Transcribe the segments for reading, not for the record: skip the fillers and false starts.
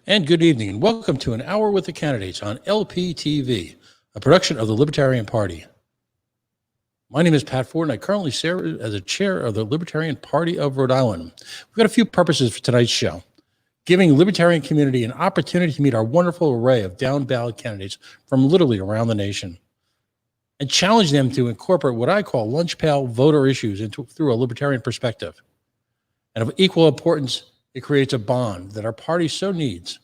And good evening, and welcome to An Hour with the Candidates on LPTV, a production of the Libertarian Party. My name is Pat Ford, and I currently serve as a chair of the Libertarian Party of Rhode Island. We've got a few purposes for tonight's show: giving the Libertarian community an opportunity to meet our wonderful array of down-ballot candidates from literally around the nation, and challenge them to incorporate what I call lunch pail voter issues through a Libertarian perspective. And of equal importance, it creates a bond that our party so needs.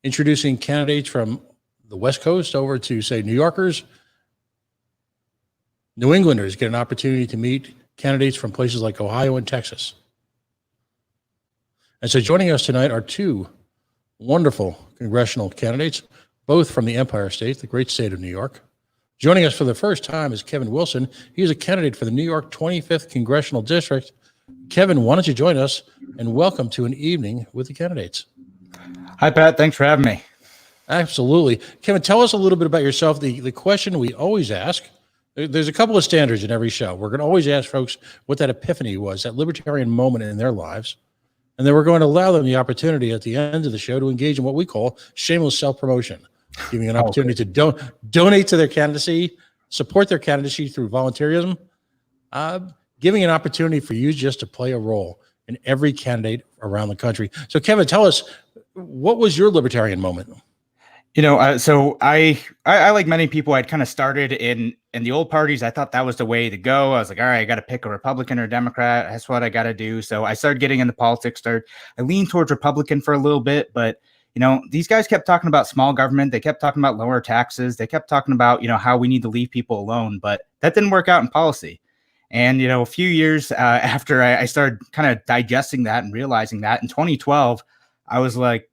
Introducing candidates from the West Coast over to, say, New Yorkers, New Englanders get an opportunity to meet candidates from places like Ohio and Texas. And so joining us tonight are two wonderful congressional candidates, both from the Empire State, the great state of New York. Joining us for the first time is Kevin Wilson. He is a candidate for the New York 25th Congressional District. Kevin, why don't you join us, and welcome to An Evening with the Candidates. Hi, Pat. Thanks for having me. Absolutely. Kevin, tell us a little bit about yourself. The question we always ask, there's a couple of standards in every show. We're going to always ask folks what that epiphany was, that libertarian moment in their lives. And then we're going to allow them the opportunity at the end of the show to engage in what we call shameless self-promotion, giving an opportunity to donate to their candidacy, support their candidacy through volunteerism, giving an opportunity for you just to play a role in every candidate around the country. So, Kevin, tell us, what was your libertarian moment? So I like many people, I'd kind of started in the old parties. I thought that was the way to go. I was like, all right, I got to pick a Republican or a Democrat. That's what I got to do. So I started getting into politics. I leaned towards Republican for a little bit, but these guys kept talking about small government. They kept talking about lower taxes. They kept talking about, how we need to leave people alone, but that didn't work out in policy. And, a few years after I started kind of digesting that and realizing that in 2012, I was like,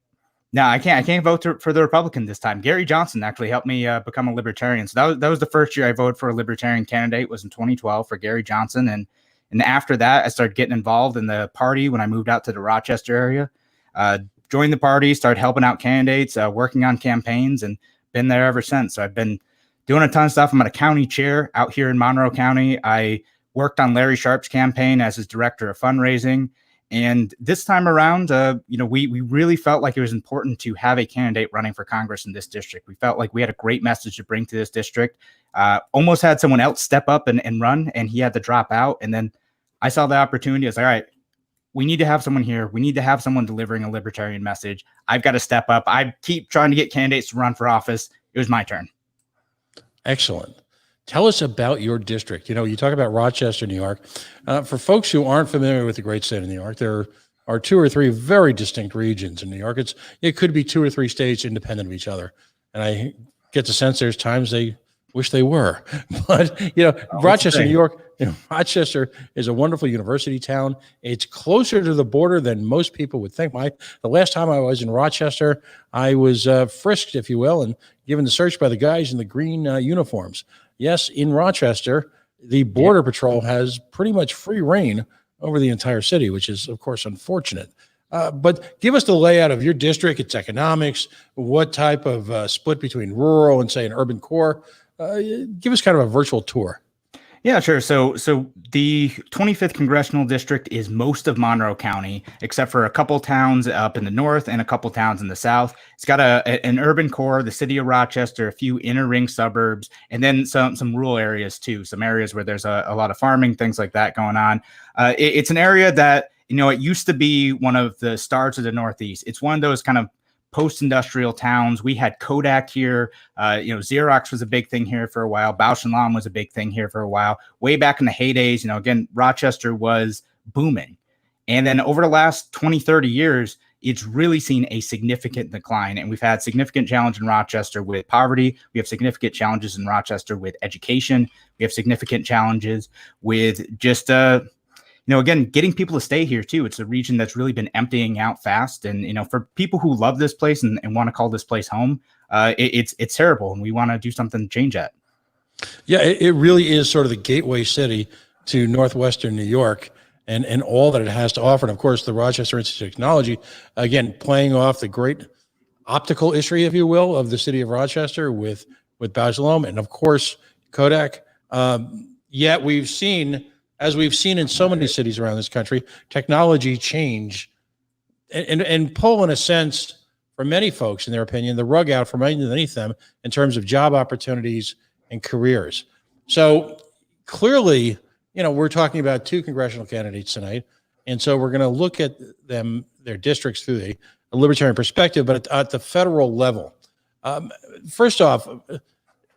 no, I can't vote for the Republican this time. Gary Johnson actually helped me become a Libertarian. So that was the first year I voted for a Libertarian candidate, was in 2012 for Gary Johnson. And after that, I started getting involved in the party when I moved out to the Rochester area, joined the party, started helping out candidates, working on campaigns, and been there ever since. So I've been doing a ton of stuff. I'm a county chair out here in Monroe County. I worked on Larry Sharp's campaign as his director of fundraising. And this time around, we really felt like it was important to have a candidate running for Congress in this district. We felt like we had a great message to bring to this district. Almost had someone else step up and run, and he had to drop out. And then I saw the opportunity. I was like, all right, we need to have someone here. We need to have someone delivering a libertarian message. I've got to step up. I keep trying to get candidates to run for office. It was my turn. Excellent. Tell us about your district. You talk about Rochester, New York. For folks who aren't familiar with the great state of New York, there are two or three very distinct regions in New York. It could be two or three states independent of each other. And I get the sense there's times they wish they were. But, Rochester, New York, Rochester is a wonderful university town. It's closer to the border than most people would think. The last time I was in Rochester, I was frisked, if you will, and given the search by the guys in the green uniforms. Yes, in Rochester, the Border Patrol has pretty much free reign over the entire city, which is, of course, unfortunate. But give us the layout of your district, its economics, what type of split between rural and, say, an urban core. Give us kind of a virtual tour. Yeah, sure. So the 25th Congressional District is most of Monroe County, except for a couple towns up in the north and a couple towns in the south. It's got an urban core, the city of Rochester, a few inner ring suburbs, and then some rural areas too, some areas where there's a lot of farming, things like that going on. It's an area that, it used to be one of the stars of the Northeast. It's one of those kind of post-industrial towns. We had Kodak here. Xerox was a big thing here for a while. Bausch & Lomb was a big thing here for a while. Way back in the heydays, again, Rochester was booming. And then over the last 20, 30 years, it's really seen a significant decline. And we've had significant challenge in Rochester with poverty. We have significant challenges in Rochester with education. We have significant challenges with just again, getting people to stay here too. It's a region that's really been emptying out fast. And, for people who love this place and want to call this place home, it's terrible. And we want to do something to change that. Yeah, it really is sort of the gateway city to Northwestern New York and all that it has to offer. And of course, the Rochester Institute of Technology, again, playing off the great optical history, if you will, of the city of Rochester with Bausch & Lomb and of course, Kodak. Yet we've seen, as we've seen in so many cities around this country, technology change and pull, in a sense, for many folks, in their opinion, the rug out from underneath them in terms of job opportunities and careers. So clearly, we're talking about two congressional candidates tonight. And so we're going to look at their districts through a libertarian perspective, but at the federal level. First off,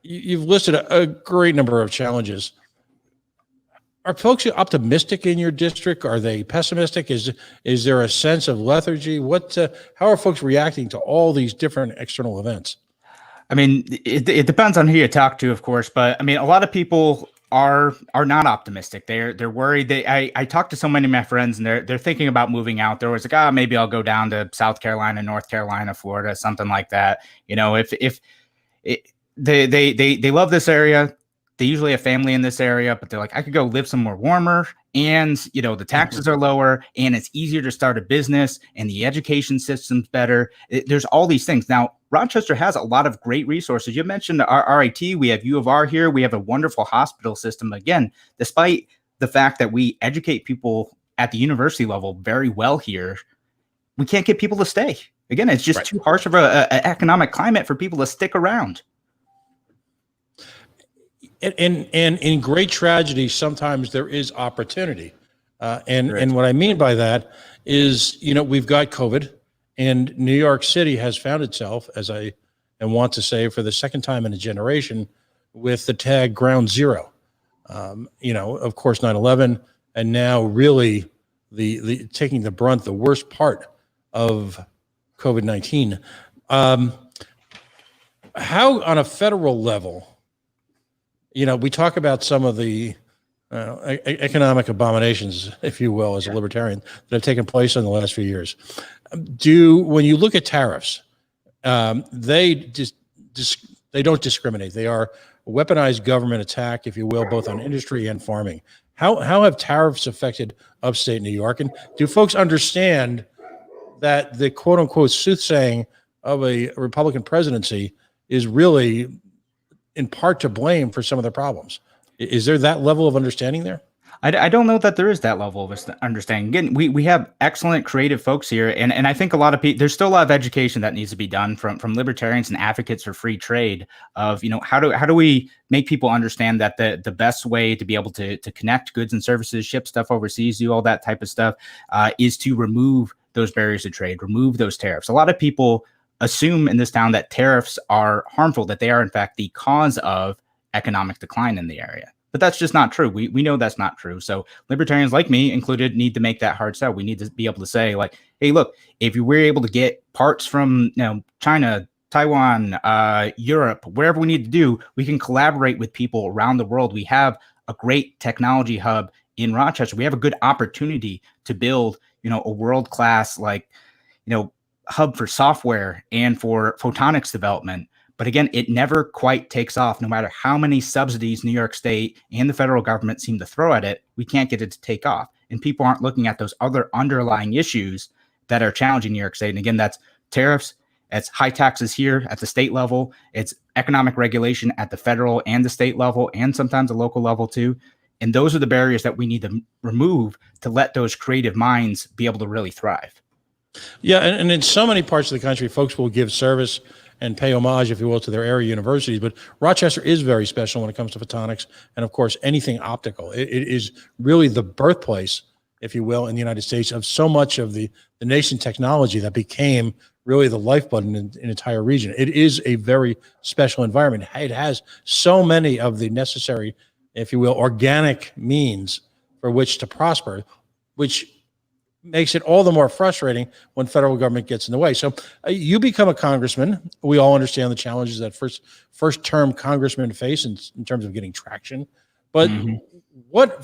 you've listed a great number of challenges. Are folks optimistic in your district? Are they pessimistic? Is there a sense of lethargy? How are folks reacting to all these different external events? I mean, it depends on who you talk to, of course, but I mean, a lot of people are not optimistic. They're worried. I talked to so many of my friends, and they're thinking about moving out. There was like, maybe I'll go down to South Carolina, North Carolina, Florida, something like that. They love this area. They usually have family in this area, but they're like, I could go live somewhere warmer, and the taxes are lower, and it's easier to start a business, and the education system's better. There's all these things. Now, Rochester has a lot of great resources. You mentioned our RIT. We have U of R here. We have a wonderful hospital system. Again, despite the fact that we educate people at the university level very well here, we can't get people to stay. Again, it's just too harsh of an economic climate for people to stick around. And in great tragedy, sometimes there is opportunity. And what I mean by that is, we've got COVID, and New York City has found itself, as I want to say for the second time in a generation, with the tag ground zero. Of course, 9/11, and now really the taking the brunt, the worst part of COVID-19. How, on a federal level, we talk about some of the economic abominations, if you will, as a libertarian, that have taken place in the last few years. When you look at tariffs, they don't discriminate. They are a weaponized government attack, if you will, both on industry and farming. How have tariffs affected upstate New York? And do folks understand that the quote unquote soothsaying of a Republican presidency is really in part to blame for some of the problems? Is there that level of understanding there? I don't know that there is that level of understanding. Again, we have excellent creative folks here, and I think a lot of people, there's still a lot of education that needs to be done from libertarians and advocates for free trade of, how do we make people understand that the best way to be able to connect goods and services, ship stuff overseas, do all that type of stuff, is to remove those barriers to trade, remove those tariffs. A lot of people assume in this town that tariffs are harmful, that they are in fact the cause of economic decline in the area. But that's just not true. We know that's not true. So libertarians like me included need to make that hard sell. We need to be able to say, like, hey, look, if you were able to get parts from China, Taiwan, Europe, wherever we need to do, we can collaborate with people around the world. We have a great technology hub in Rochester. We have a good opportunity to build, a world-class hub for software and for photonics development. But again, it never quite takes off. No matter how many subsidies New York State and the federal government seem to throw at it, we can't get it to take off. And people aren't looking at those other underlying issues that are challenging New York State. And again, that's tariffs, it's high taxes here at the state level, it's economic regulation at the federal and the state level, and sometimes the local level too. And those are the barriers that we need to remove to let those creative minds be able to really thrive. Yeah, and in so many parts of the country, folks will give service and pay homage, if you will, to their area universities. But Rochester is very special when it comes to photonics and, of course, anything optical. It is really the birthplace, if you will, in the United States of so much of the nation technology that became really the lifeblood in an entire region. It is a very special environment. It has so many of the necessary, if you will, organic means for which to prosper, which makes it all the more frustrating when federal government gets in the way. So you become a congressman. We all understand the challenges that first term congressmen face in terms of getting traction. But what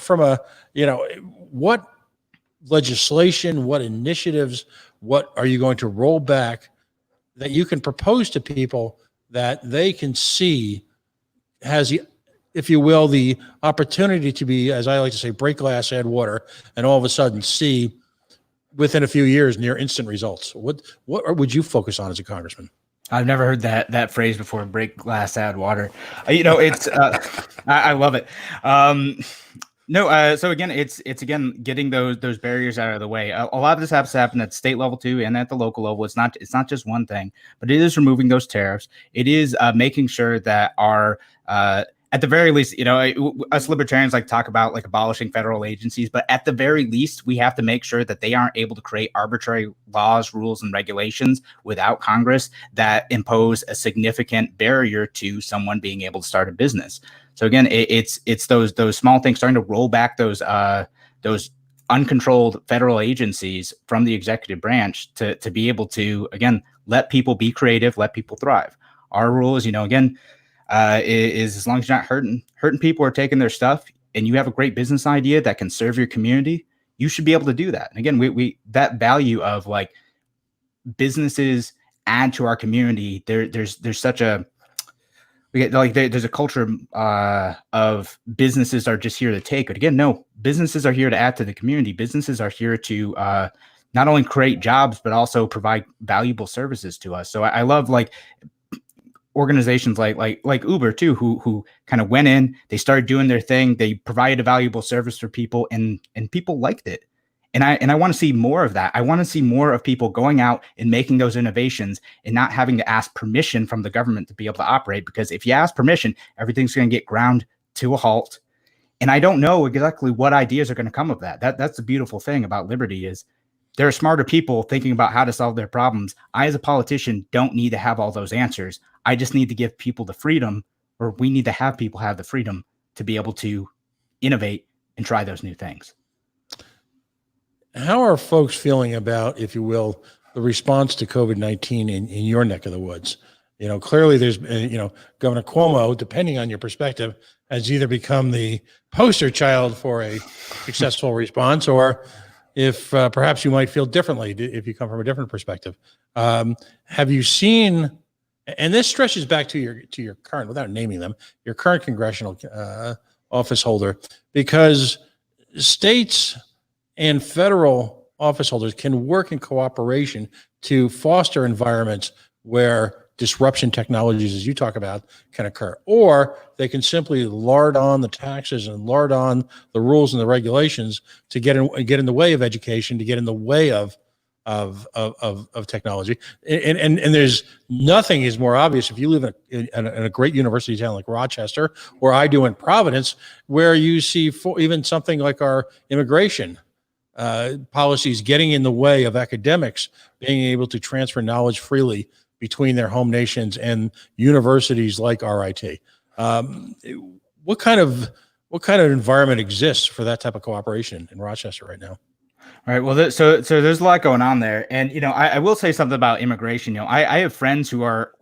legislation, what initiatives, what are you going to roll back that you can propose to people that they can see has, if you will, the opportunity to be, as I like to say, break glass, add water, and all of a sudden see within a few years near instant results? What would you focus on as a congressman? I've never heard that phrase before. Break glass, add water. It's I love it. No, so again, it's again getting those barriers out of the way. A lot of this has to happen at state level too, and at the local level. It's not just one thing, but it is removing those tariffs. It is making sure that our at the very least, us libertarians like talk about like abolishing federal agencies, but at the very least, we have to make sure that they aren't able to create arbitrary laws, rules, and regulations without Congress that impose a significant barrier to someone being able to start a business. So again, it's those small things starting to roll back those uncontrolled federal agencies from the executive branch to be able to again let people be creative, let people thrive. Our rule is, again, is as long as you're not hurting people or taking their stuff, and you have a great business idea that can serve your community, you should be able to do that. And again, we that value of like businesses add to our community. There's such a there's a culture of businesses are just here to take. But again, no, businesses are here to add to the community. Businesses are here to not only create jobs, but also provide valuable services to us. So I love like organizations like Uber too, who kind of went in, they started doing their thing. They provided a valuable service for people and people liked it. And I want to see more of that. I want to see more of people going out and making those innovations and not having to ask permission from the government to be able to operate. Because if you ask permission, everything's going to get ground to a halt. And I don't know exactly what ideas are going to come of that. That's the beautiful thing about liberty is there are smarter people thinking about how to solve their problems. I, as a politician, don't need to have all those answers. I just need to give people the freedom, or we need to have people have the freedom to be able to innovate and try those new things. How are folks feeling about, if you will, the response to COVID-19 in your neck of the woods? Clearly there's, Governor Cuomo, depending on your perspective, has either become the poster child for a successful response, or if perhaps you might feel differently if you come from a different perspective. Have you seen, and this stretches back to your current, without naming them, your current congressional office holder, because states and federal office holders can work in cooperation to foster environments where disruption technologies, as you talk about, can occur. Or they can simply lard on the taxes and lard on the rules and the regulations to get in the way of education, to get in the way of technology. And there's nothing is more obvious if you live in a great university town like Rochester, or I do in Providence, where you see even something like our immigration policies getting in the way of academics being able to transfer knowledge freely between their home nations and universities like RIT. What kind of environment exists for that type of cooperation in Rochester right now? All right. Well, so there's a lot going on there, and I will say something about immigration. I have friends who are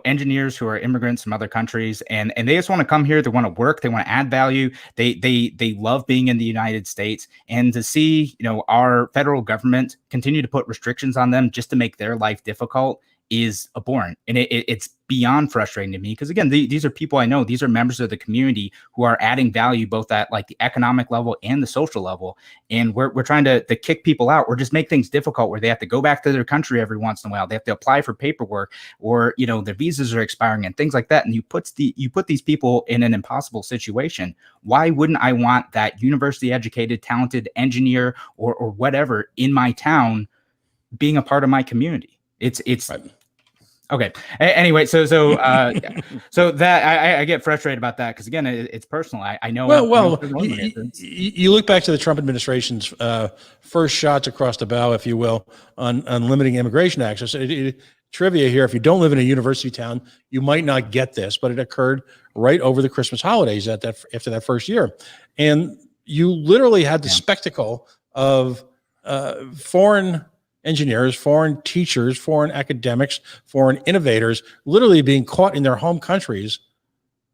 engineers who are immigrants from other countries, and they just want to come here. They want to work. They want to add value. They love being in the United States, and to see our federal government continue to put restrictions on them just to make their life difficult is abhorrent. And it's beyond frustrating to me, because again, these are people I know. These are members of the community who are adding value both at like the economic level and the social level. And we're trying to kick people out or just make things difficult where they have to go back to their country every once in a while. They have to apply for paperwork, or their visas are expiring and things like that. And you put these people in an impossible situation. Why wouldn't I want that university educated, talented engineer or whatever in my town being a part of my community? It's right. Okay. Anyway, so that I get frustrated about that, because again, it's personal. I know. Well, you look back to the Trump administration's first shots across the bow, if you will, on limiting immigration access. Trivia here: if you don't live in a university town, you might not get this, but it occurred right over the Christmas holidays after that first year, and you literally had the spectacle of foreign engineers, foreign teachers, foreign academics, foreign innovators literally being caught in their home countries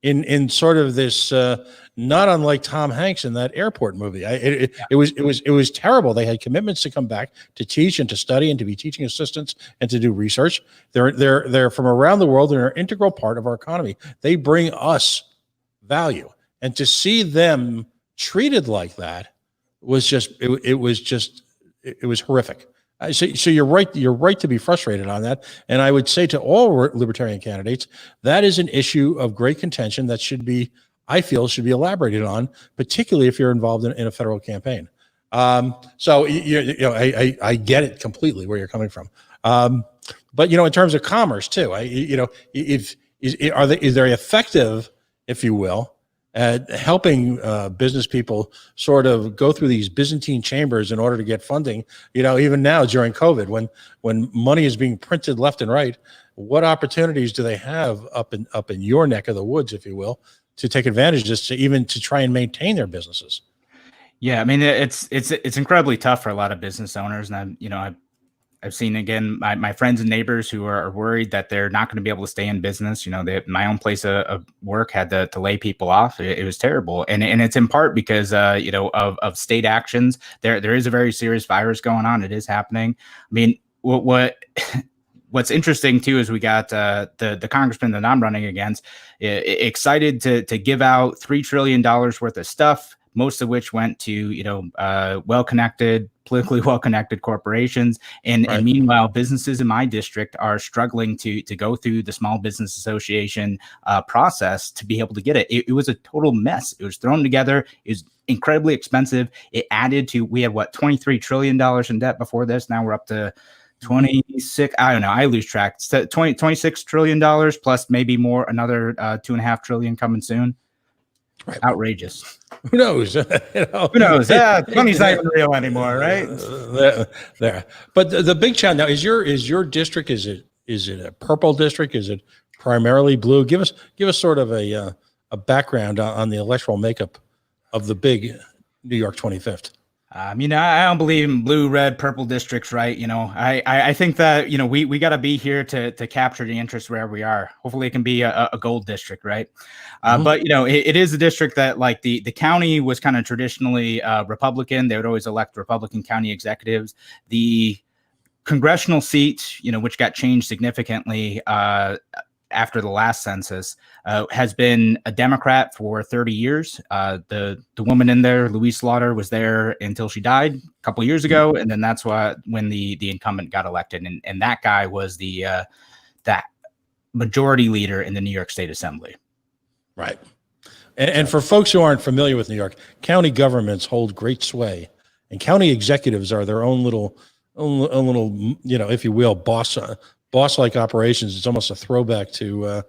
in sort of this not unlike Tom Hanks in that airport movie. It was terrible. They had commitments to come back to teach and to study and to be teaching assistants and to do research. They're from around the world. They're an integral part of our economy. They bring us value, and to see them treated like that was just it was horrific. So you're right. You're right to be frustrated on that. And I would say to all libertarian candidates, that is an issue of great contention that should be I feel should be elaborated on, particularly if you're involved in a federal campaign. So I get it completely where you're coming from. But in terms of commerce too, is there effective, if you will, at helping business people sort of go through these Byzantine chambers in order to get funding? Even now during COVID, when money is being printed left and right, what opportunities do they have up in your neck of the woods, if you will, to take advantage of this, to try and maintain their businesses? Yeah, I mean, it's incredibly tough for a lot of business owners, and I've seen, again, my friends and neighbors who are worried that they're not going to be able to stay in business. My own place of work had to lay people off. It was terrible. And it's in part because, of state actions. There is a very serious virus going on. It is happening. I mean, what's interesting too, is we got the congressman that I'm running against excited to give out $3 trillion worth of stuff, most of which went to, politically well-connected corporations. And meanwhile, businesses in my district are struggling to go through the Small Business Association process to be able to get it. It was a total mess. It was thrown together. It was incredibly expensive. It added to, we had $23 trillion in debt before this. Now we're up to 26, I don't know, I lose track. $26 trillion plus maybe more, another $2.5 trillion coming soon. Right. Outrageous. Who knows? Who knows? Yeah, money's not even real anymore, right? There. But the big challenge now is your district. Is it a purple district? Is it primarily blue? Give us sort of a background on the electoral makeup of the big New York 25th. I don't believe in blue, red, purple districts, right? I think that, we got to be here to capture the interest wherever we are. Hopefully it can be a gold district, right? But, it is a district that, like, the county was kind of traditionally Republican. They would always elect Republican county executives. The congressional seat, which got changed significantly after the last census, has been a Democrat for 30 years. The woman in there, Louise Slaughter, was there until she died a couple of years ago, and then that's when the incumbent got elected, and that guy was that majority leader in the New York State Assembly. Right. And for folks who aren't familiar with New York, county governments hold great sway, and county executives are their own little, if you will, boss-like operations. It's almost a throwback to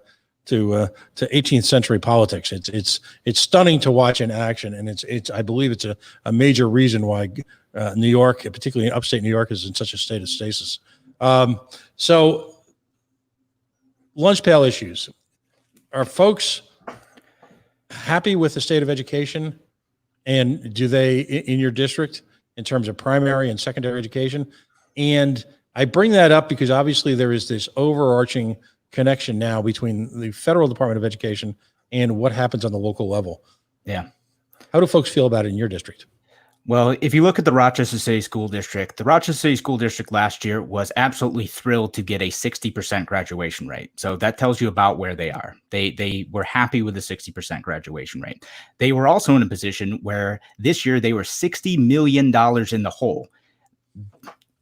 18th century politics. It's stunning to watch in action, and I believe it's a major reason why New York, particularly upstate New York, is in such a state of stasis. So, lunch pail issues. Are folks happy with the state of education, and do they, in your district, in terms of primary and secondary education? And I bring that up because obviously there is this overarching connection now between the federal Department of Education and what happens on the local level. Yeah. How do folks feel about it in your district? Well, if you look at the Rochester City School District, the Rochester City School District last year was absolutely thrilled to get a 60% graduation rate. So that tells you about where they are. They were happy with the 60% graduation rate. They were also in a position where this year they were $60 million in the hole.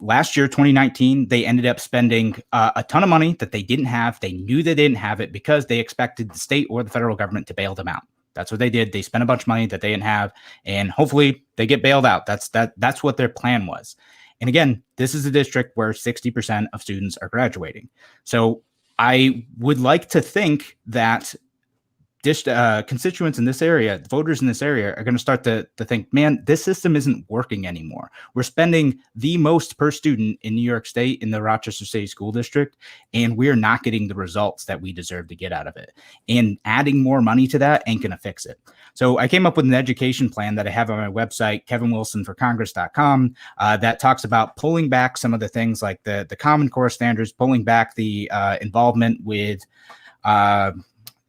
Last year, 2019, they ended up spending a ton of money that they didn't have. They knew they didn't have it because they expected the state or the federal government to bail them out. That's what they did. They spent a bunch of money that they didn't have, and hopefully they get bailed out. That's what their plan was. And again, this is a district where 60% of students are graduating. So I would like to think that constituents in this area, voters in this area, are going to start to think, man, this system isn't working anymore. We're spending the most per student in New York State in the Rochester City School District, and we're not getting the results that we deserve to get out of it. And adding more money to that ain't going to fix it. So I came up with an education plan that I have on my website, kevinwilsonforcongress.com, that talks about pulling back some of the things like the Common Core standards, pulling back the involvement with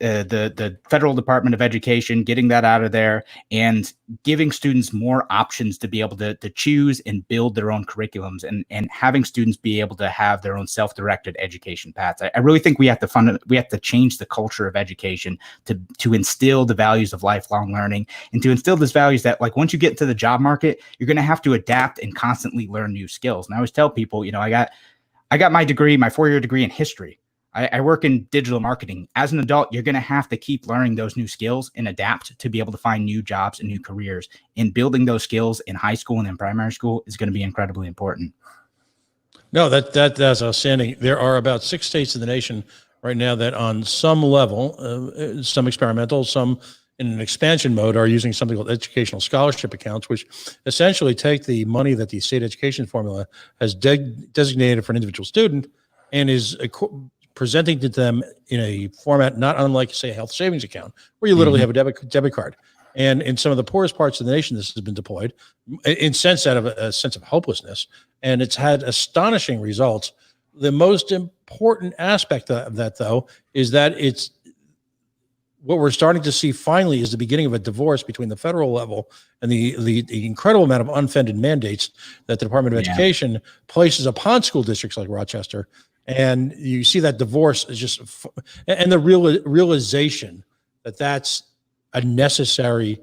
the federal Department of Education, getting that out of there, and giving students more options to be able to choose and build their own curriculums, and having students be able to have their own self-directed education paths. I really think we have to change the culture of education to instill the values of lifelong learning, and to instill these values that, like, once you get into the job market, you're going to have to adapt and constantly learn new skills. And I always tell people, I got my degree, my 4-year degree in history. I work in digital marketing. As an adult, you're going to have to keep learning those new skills and adapt to be able to find new jobs and new careers. And building those skills in high school and in primary school is going to be incredibly important. No, that's outstanding. There are about 6 states in the nation right now that on some level, some experimental, some in an expansion mode, are using something called educational scholarship accounts, which essentially take the money that the state education formula has designated for an individual student and is presenting to them in a format not unlike, say, a health savings account, where you literally have a debit card. And in some of the poorest parts of the nation, this has been deployed in sense out of a sense of hopelessness, and it's had astonishing results. The most important aspect of that, though, is that it's what we're starting to see finally is the beginning of a divorce between the federal level and the incredible amount of unfunded mandates that the Department of Education places upon school districts like Rochester. And you see that divorce is just, and the realization that that's a necessary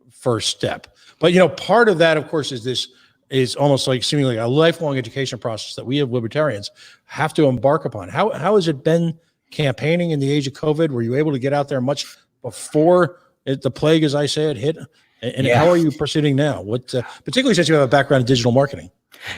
first step. But, you know, part of that, of course, is almost like seemingly a lifelong education process that we as libertarians have to embark upon. How has it been campaigning in the age of COVID? Were you able to get out there much before the plague, as I say, it hit? And how are you proceeding now? What, particularly since you have a background in digital marketing?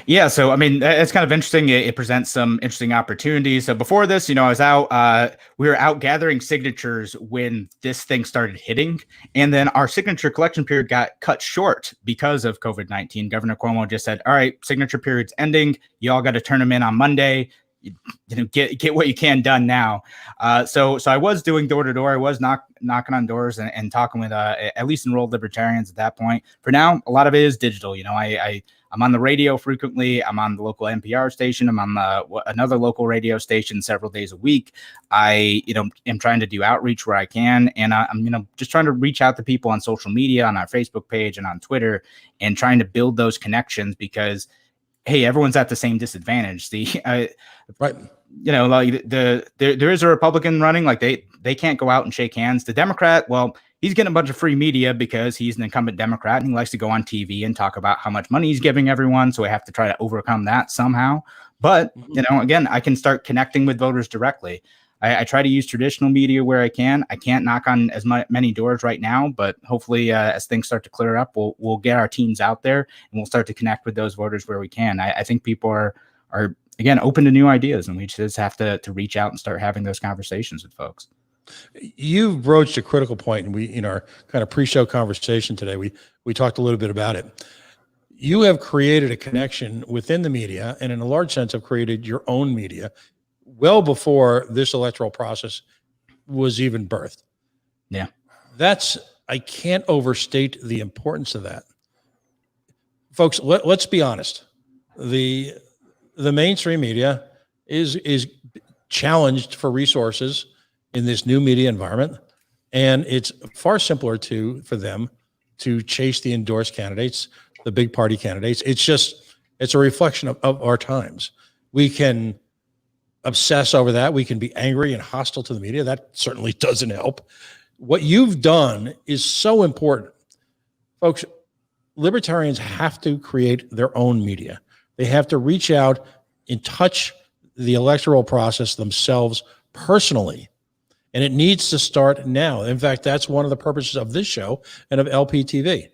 Yeah, so I mean, it's kind of interesting. It presents some interesting opportunities. So before this, you know, I was out, we were out gathering signatures when this thing started hitting. And then our signature collection period got cut short because of COVID-19. Governor Cuomo just said, all right, signature period's ending. You all got to turn them in on Monday. You know, get what you can done now. So I was doing door to door. I was knocking on doors and talking with at least enrolled libertarians at that point. For now, a lot of it is digital. You know, I'm on the radio frequently. I'm on the local NPR station. I'm on another local radio station several days a week. I, you know, am trying to do outreach where I can. And I'm, you know, just trying to reach out to people on social media, on our Facebook page and on Twitter, and trying to build those connections because, hey, everyone's at the same disadvantage. Right. You know, like there is a Republican running, like they can't go out and shake hands. The Democrat, well, he's getting a bunch of free media because he's an incumbent Democrat and he likes to go on TV and talk about how much money he's giving everyone. So we have to try to overcome that somehow. But, you know, again, I can start connecting with voters directly. I try to use traditional media where I can. I can't knock on as many doors right now, but hopefully as things start to clear up, we'll get our teams out there and we'll start to connect with those voters where we can. I think people are again, open to new ideas, and we just have to reach out and start having those conversations with folks. You've broached a critical point, and we, in our kind of pre-show conversation today, we talked a little bit about it. You have created a connection within the media, and in a large sense have created your own media well before this electoral process was even birthed. Yeah. I can't overstate the importance of that. Folks, let's be honest. The mainstream media is challenged for resources in this new media environment, and it's far simpler for them to chase the endorsed candidates, the big party candidates. It's a reflection of our times. We can obsess over that. We can be angry and hostile to the media. That certainly doesn't help. What you've done is so important. Folks, libertarians have to create their own media. They have to reach out and touch the electoral process themselves personally. And it needs to start now. In fact, that's one of the purposes of this show and of LPTV.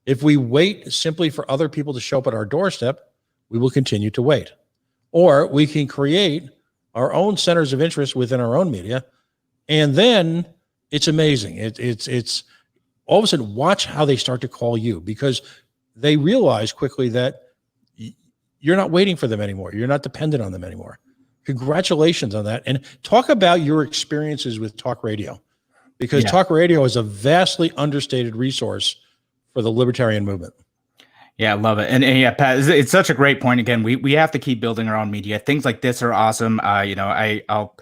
If we wait simply for other people to show up at our doorstep, we will continue to wait. Or we can create our own centers of interest within our own media. And then it's amazing. It's all of a sudden, watch how they start to call you, because they realize quickly that you're not waiting for them anymore. You're not dependent on them anymore. Congratulations on that. And talk about your experiences with talk radio, because talk radio is a vastly understated resource for the libertarian movement. Yeah, I love it. And yeah, Pat, it's such a great point. Again, we have to keep building our own media. Things like this are awesome. You know, I'll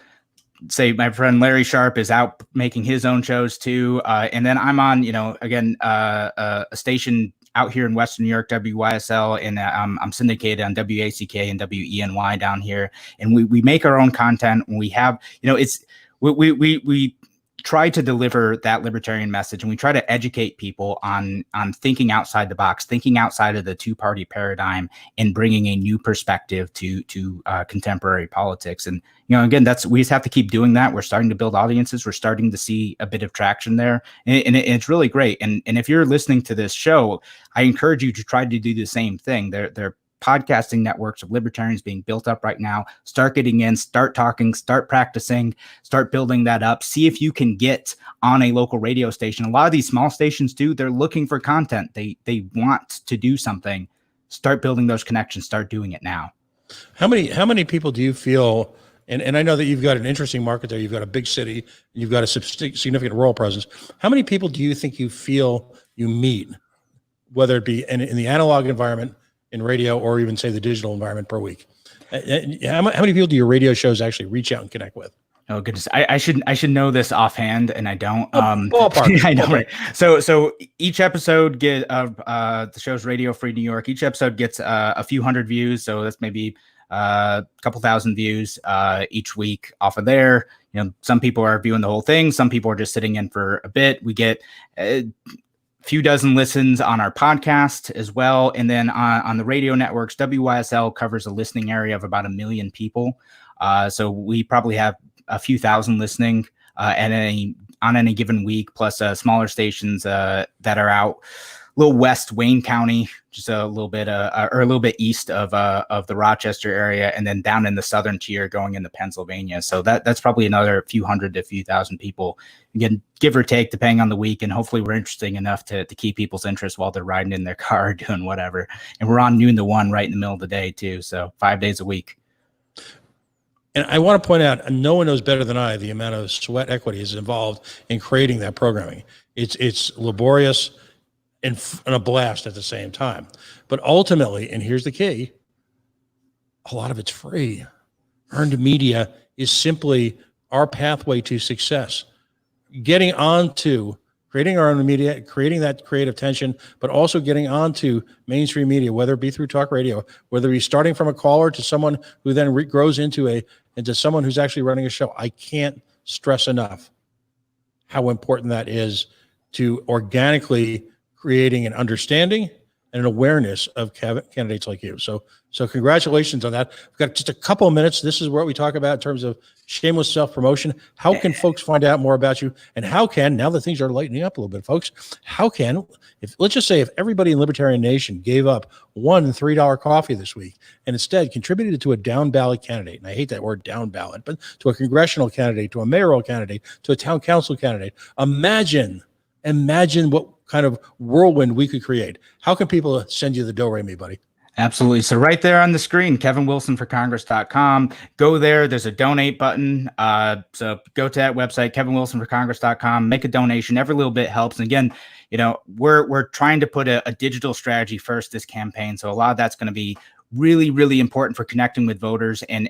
say my friend Larry Sharp is out making his own shows too. And then I'm on, you know, again, a station out here in Western New York, WYSL, and I'm syndicated on WACK and WENY down here. And we make our own content, and we have, you know, we try to deliver that libertarian message, and we try to educate people on thinking outside the box, thinking outside of the two-party paradigm, and bringing a new perspective to contemporary politics. And again, we just have to keep doing that. We're starting to build audiences. We're starting to see a bit of traction there, and it's really great. And if you're listening to this show, I encourage you to try to do the same thing. They're podcasting networks of libertarians being built up right now. Start getting in, start talking, start practicing, start building that up. See if you can get on a local radio station. A lot of these small stations do. They're looking for content. They want to do something. Start building those connections. Start doing it now. How many people do you feel, and I know that you've got an interesting market there. You've got a big city. You've got a significant rural presence. How many people do you think you feel you meet, whether it be in the analog environment, in radio, or even say the digital environment, per week? How many people do your radio shows actually reach out and connect with? Oh goodness, I should know this offhand, and I don't. Ballpark. I know, right? So each episode the show's Radio Free New York. Each episode gets a few hundred views, so that's maybe a couple thousand views each week off of there. Some people are viewing the whole thing. Some people are just sitting in for a bit. We get few dozen listens on our podcast as well. And then on the radio networks, WYSL covers a listening area of about 1 million people. So we probably have a few thousand listening on any given week, plus smaller stations that are out a little west Wayne County, just a little bit or a little bit east of the Rochester area, and then down in the southern tier going into Pennsylvania. So that's probably another few hundred to a few thousand people, again, give or take, depending on the week. And hopefully we're interesting enough to keep people's interest while they're riding in their car or doing whatever. And we're on noon to 1 right in the middle of the day too. So 5 days a week. And I want to point out, no one knows better than I the amount of sweat equity is involved in creating that programming. It's laborious and a blast at the same time. But ultimately, and here's the key, a lot of it's free. Earned media is simply our pathway to success. Getting on to creating our own media, creating that creative tension, but also getting onto mainstream media, whether it be through talk radio, whether it be starting from a caller to someone who then grows into someone who's actually running a show. I can't stress enough how important that is to organically creating an understanding and an awareness of candidates like you. So congratulations on that. We've got just a couple of minutes. This is what we talk about in terms of shameless self-promotion. How can folks find out more about you? And how can, now that things are lightening up a little bit, folks, let's just say if everybody in Libertarian Nation gave up $1 $3 coffee this week and instead contributed to a down ballot candidate, and I hate that word down ballot, but to a congressional candidate, to a mayoral candidate, to a town council candidate, imagine what kind of whirlwind we could create. How can people send you the do-re-mi, buddy? Absolutely. So right there on the screen, kevinwilsonforcongress.com. Go there. There's a donate button. So go to that website, kevinwilsonforcongress.com. Make a donation. Every little bit helps. And again, we're trying to put a digital strategy first this campaign. So a lot of that's going to be really, really important for connecting with voters. And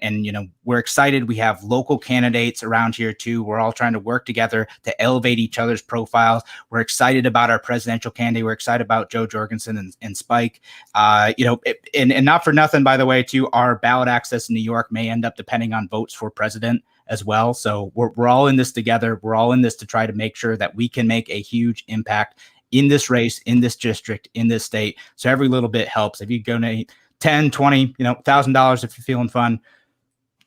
we're excited. We have local candidates around here too. We're all trying to work together to elevate each other's profiles. We're excited about our presidential candidate. We're excited about Joe Jorgensen and Spike. And not for nothing, by the way, too, our ballot access in New York may end up depending on votes for president as well. So we're all in this together. We're all in this to try to make sure that we can make a huge impact in this race, in this district, in this state. So every little bit helps. If you donate $10, $20, $1,000 if you're feeling fun,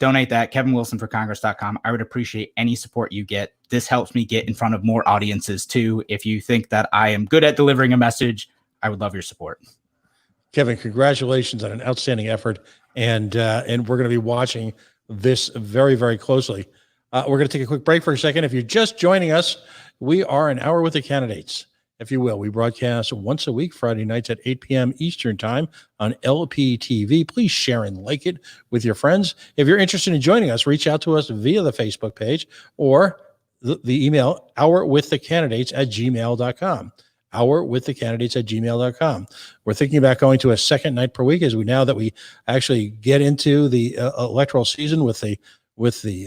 donate that, kevinwilsonforcongress.com. I would appreciate any support you get. This helps me get in front of more audiences too. If you think that I am good at delivering a message, I would love your support. Kevin, congratulations on an outstanding effort. And we're going to be watching this very, very closely. We're going to take a quick break for a second. If you're just joining us, we are an hour with the candidates, if you will. We broadcast once a week, Friday nights at 8 p.m. Eastern time on LPTV. Please share and like it with your friends. If you're interested in joining us, reach out to us via the Facebook page or the email, hourwiththecandidates@gmail.com. hourwiththecandidates@gmail.com. We're thinking about going to a second night per week now that we actually get into the electoral season with the,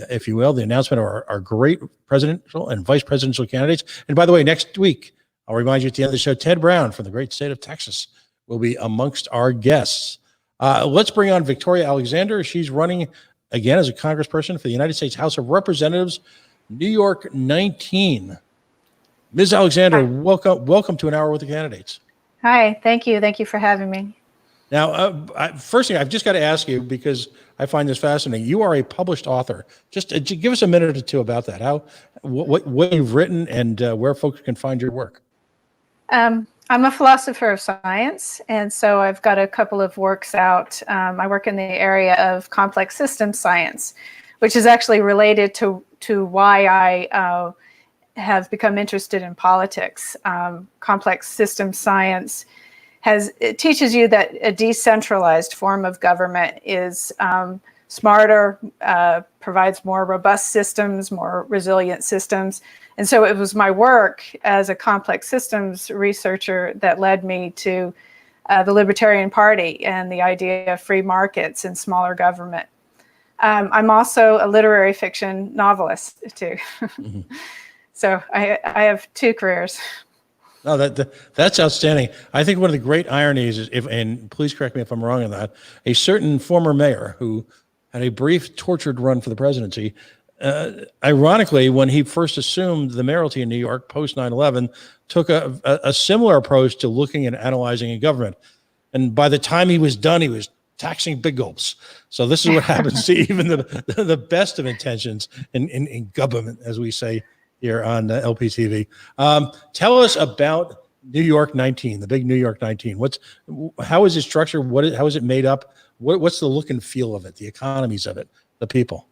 if you will, the announcement of our great presidential and vice presidential candidates. And by the way, next week, I'll remind you at the end of the show, Ted Brown from the great state of Texas will be amongst our guests. Let's bring on Victoria Alexander. She's running again as a congressperson for the United States House of Representatives New York 19. Ms. Alexander, welcome to An Hour with the Candidates. Hi, thank you. Thank you for having me. Now, first thing, I've just got to ask you, because I find this fascinating. You are a published author. Just give us a minute or two about that. What you've written and where folks can find your work. I'm a philosopher of science, and so I've got a couple of works out. I work in the area of complex systems science, which is actually related to why I have become interested in politics. Complex systems science it teaches you that a decentralized form of government is smarter, provides more robust systems, more resilient systems. And so it was my work as a complex systems researcher that led me to the Libertarian Party and the idea of free markets and smaller government. I'm also a literary fiction novelist too. Mm-hmm. So I have two careers. No, that's outstanding. I think one of the great ironies is, and please correct me if I'm wrong on that, a certain former mayor who had a brief tortured run for the presidency, ironically, when he first assumed the mayoralty in New York post 9/11, took a similar approach to looking and analyzing a government. And by the time he was done, he was taxing big gulps. So this is what happens to even the best of intentions in government, as we say here on LPTV. Tell us about New York 19, the big New York 19. How is it structured? How is it made up? What's the look and feel of it, the economies of it, the people?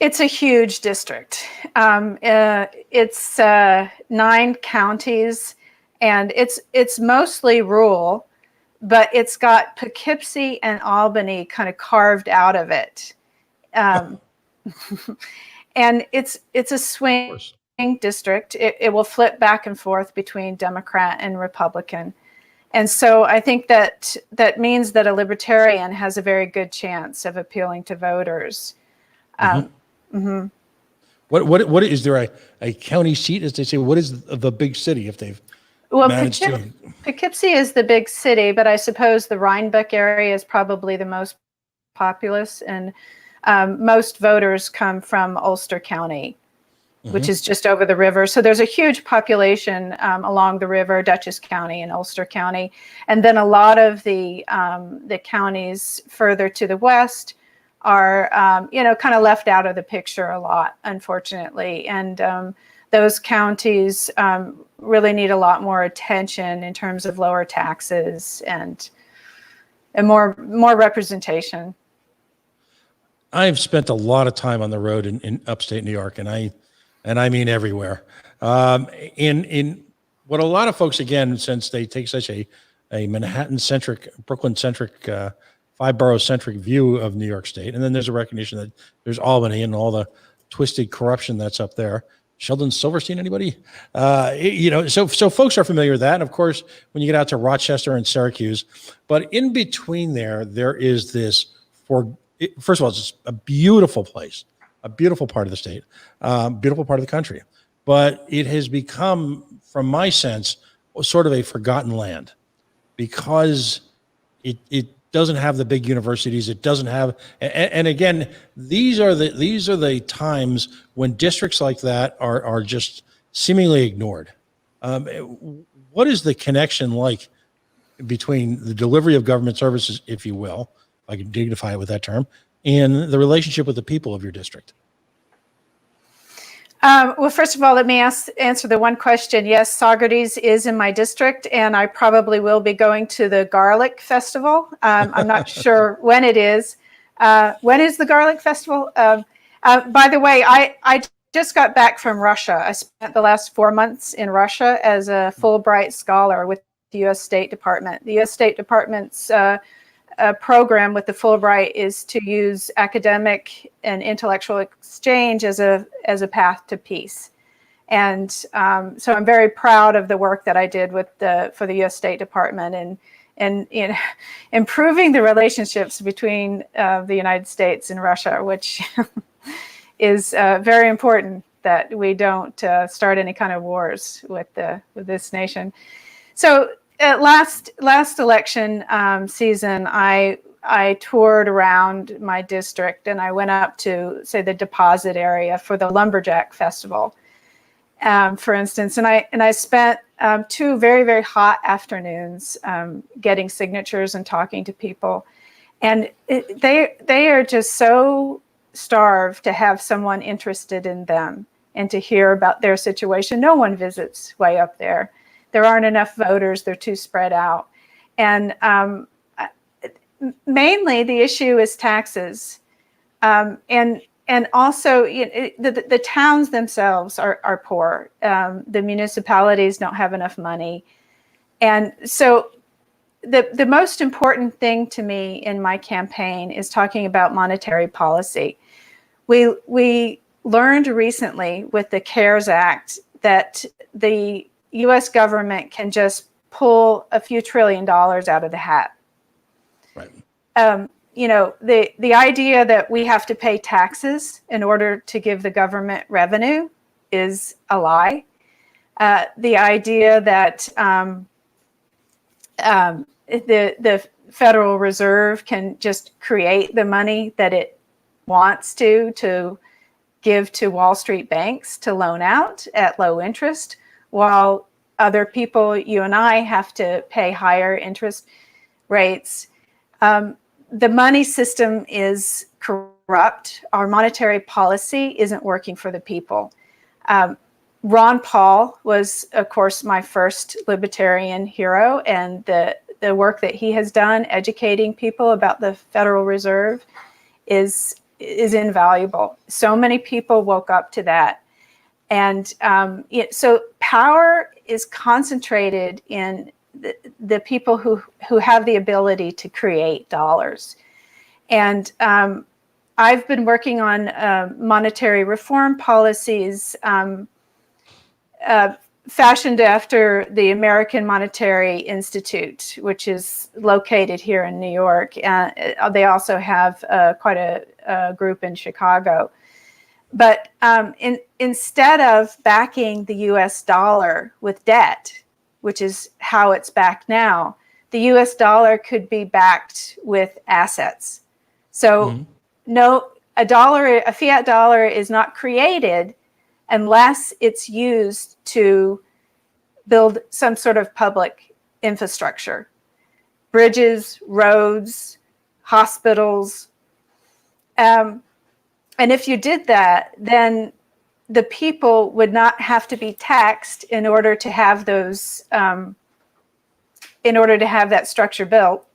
It's a huge district. It's 9 counties, and it's mostly rural, but it's got Poughkeepsie and Albany kind of carved out of it. And it's a swing district. It will flip back and forth between Democrat and Republican. And so I think that means that a libertarian has a very good chance of appealing to voters. Mm-hmm. What is there a county seat, as they say? What is the big city if they've managed to? Poughkeepsie is the big city, but I suppose the Rhinebeck area is probably the most populous, and most voters come from Ulster County, which is just over the river. So there's a huge population along the river, Dutchess County and Ulster County. And then a lot of the counties further to the west are, kind of left out of the picture a lot, unfortunately. And those counties really need a lot more attention in terms of lower taxes and more representation. I've spent a lot of time on the road in upstate New York, and I mean everywhere. In what a lot of folks, again, since they take such a Manhattan-centric, Brooklyn-centric, 5-borough-centric view of New York State, and then there's a recognition that there's Albany and all the twisted corruption that's up there. Sheldon Silverstein, anybody? So folks are familiar with that. And of course, when you get out to Rochester and Syracuse, but in between there is this first of all, it's just a beautiful place, a beautiful part of the state, beautiful part of the country. But it has become, from my sense, sort of a forgotten land because it doesn't have the big universities. It doesn't have, and again, these are the times when districts like that are just seemingly ignored. What is the connection like between the delivery of government services, if you will, I can dignify it with that term, and the relationship with the people of your district? Well, first of all, let me answer the one question. Yes, Saugerties is in my district, and I probably will be going to the Garlic Festival. I'm not sure when it is. When is the Garlic Festival? By the way, I just got back from Russia. I spent the last 4 months in Russia as a Fulbright scholar with the U.S. State Department. The U.S. State Department's program with the Fulbright is to use academic and intellectual exchange as a path to peace. And so I'm very proud of the work that I did for the U.S. State Department and improving the relationships between the United States and Russia, which is very important that we don't start any kind of wars with this nation. So last election season, I I toured around my district, and I went up to, say, the deposit area for the Lumberjack Festival, for instance, and I spent 2 very, very hot afternoons getting signatures and talking to people, and they are just so starved to have someone interested in them and to hear about their situation. No one visits way up there. There aren't enough voters. They're too spread out. And mainly the issue is taxes. And also the towns themselves are poor. The municipalities don't have enough money. And so the most important thing to me in my campaign is talking about monetary policy. We learned recently with the CARES Act that the U.S. government can just pull a few $1 trillion out of the hat. Right. The idea that we have to pay taxes in order to give the government revenue is a lie. The idea that the Federal Reserve can just create the money that it wants to give to Wall Street banks to loan out at low interest, while other people, you and I, have to pay higher interest rates. The money system is corrupt. Our monetary policy isn't working for the people. Ron Paul was, of course, my first libertarian hero, and the work that he has done educating people about the Federal Reserve is invaluable. So many people woke up to that. And so power is concentrated in the people who have the ability to create dollars. And I've been working on monetary reform policies fashioned after the American Monetary Institute, which is located here in New York. They also have quite a group in Chicago. But instead of backing the US dollar with debt, which is how it's backed now, the US dollar could be backed with assets. So a fiat dollar is not created unless it's used to build some sort of public infrastructure, bridges, roads, hospitals. And if you did that, then the people would not have to be taxed in order to have those, in order to have that structure built.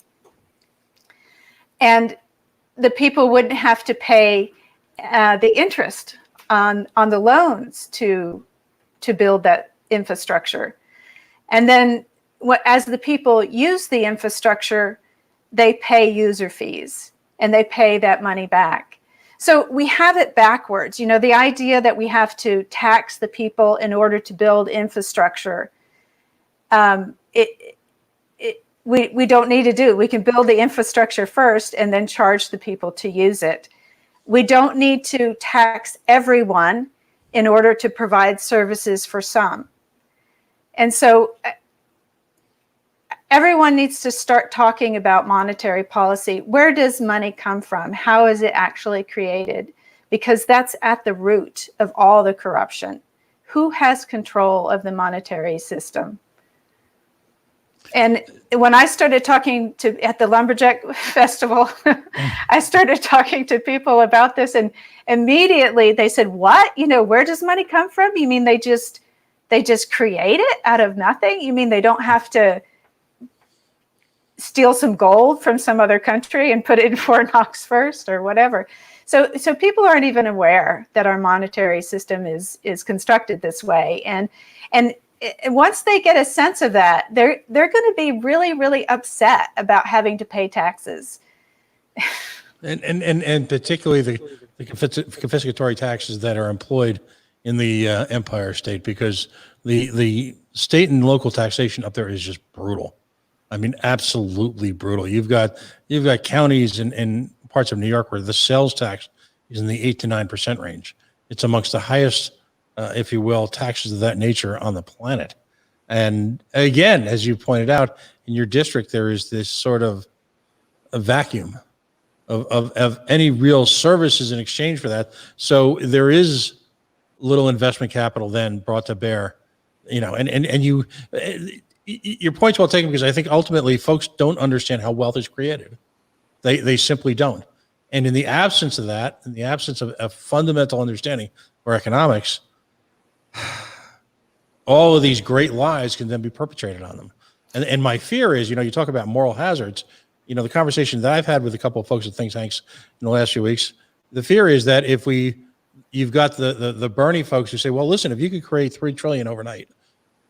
And the people wouldn't have to pay the interest on the loans to build that infrastructure. And then as the people use the infrastructure, they pay user fees and they pay that money back. So we have it backwards. The idea that we have to tax the people in order to build infrastructure, we don't need to do. We can build the infrastructure first and then charge the people to use it. We don't need to tax everyone in order to provide services for some. And so everyone needs to start talking about monetary policy. Where does money come from? How is it actually created? Because that's at the root of all the corruption. Who has control of the monetary system? And when I started talking at the Lumberjack Festival, I started talking to people about this, and immediately they said, "What? Where does money come from? You mean they just create it out of nothing? You mean they don't have to steal some gold from some other country and put it in Fort Knox first or whatever?" So people aren't even aware that our monetary system is constructed this way, and once they get a sense of that, they're going to be really, really upset about having to pay taxes. And particularly the confiscatory taxes that are employed in the Empire State, because the state and local taxation up there is just brutal. I mean, absolutely brutal. You've got counties in parts of New York where the sales tax is in the 8 to 9% range. It's amongst the highest, if you will, taxes of that nature on the planet. And again, as you pointed out, in your district, there is this sort of a vacuum of any real services in exchange for that. So there is little investment capital then brought to bear, and your point's well taken, because I think ultimately folks don't understand how wealth is created. They simply don't. And in the absence of that, in the absence of a fundamental understanding or economics, all of these great lies can then be perpetrated on them. And my fear is, you talk about moral hazards, the conversation that I've had with a couple of folks at think tanks in the last few weeks, the fear is that if you've got the Bernie folks who say, well, listen, if you could create $3 trillion overnight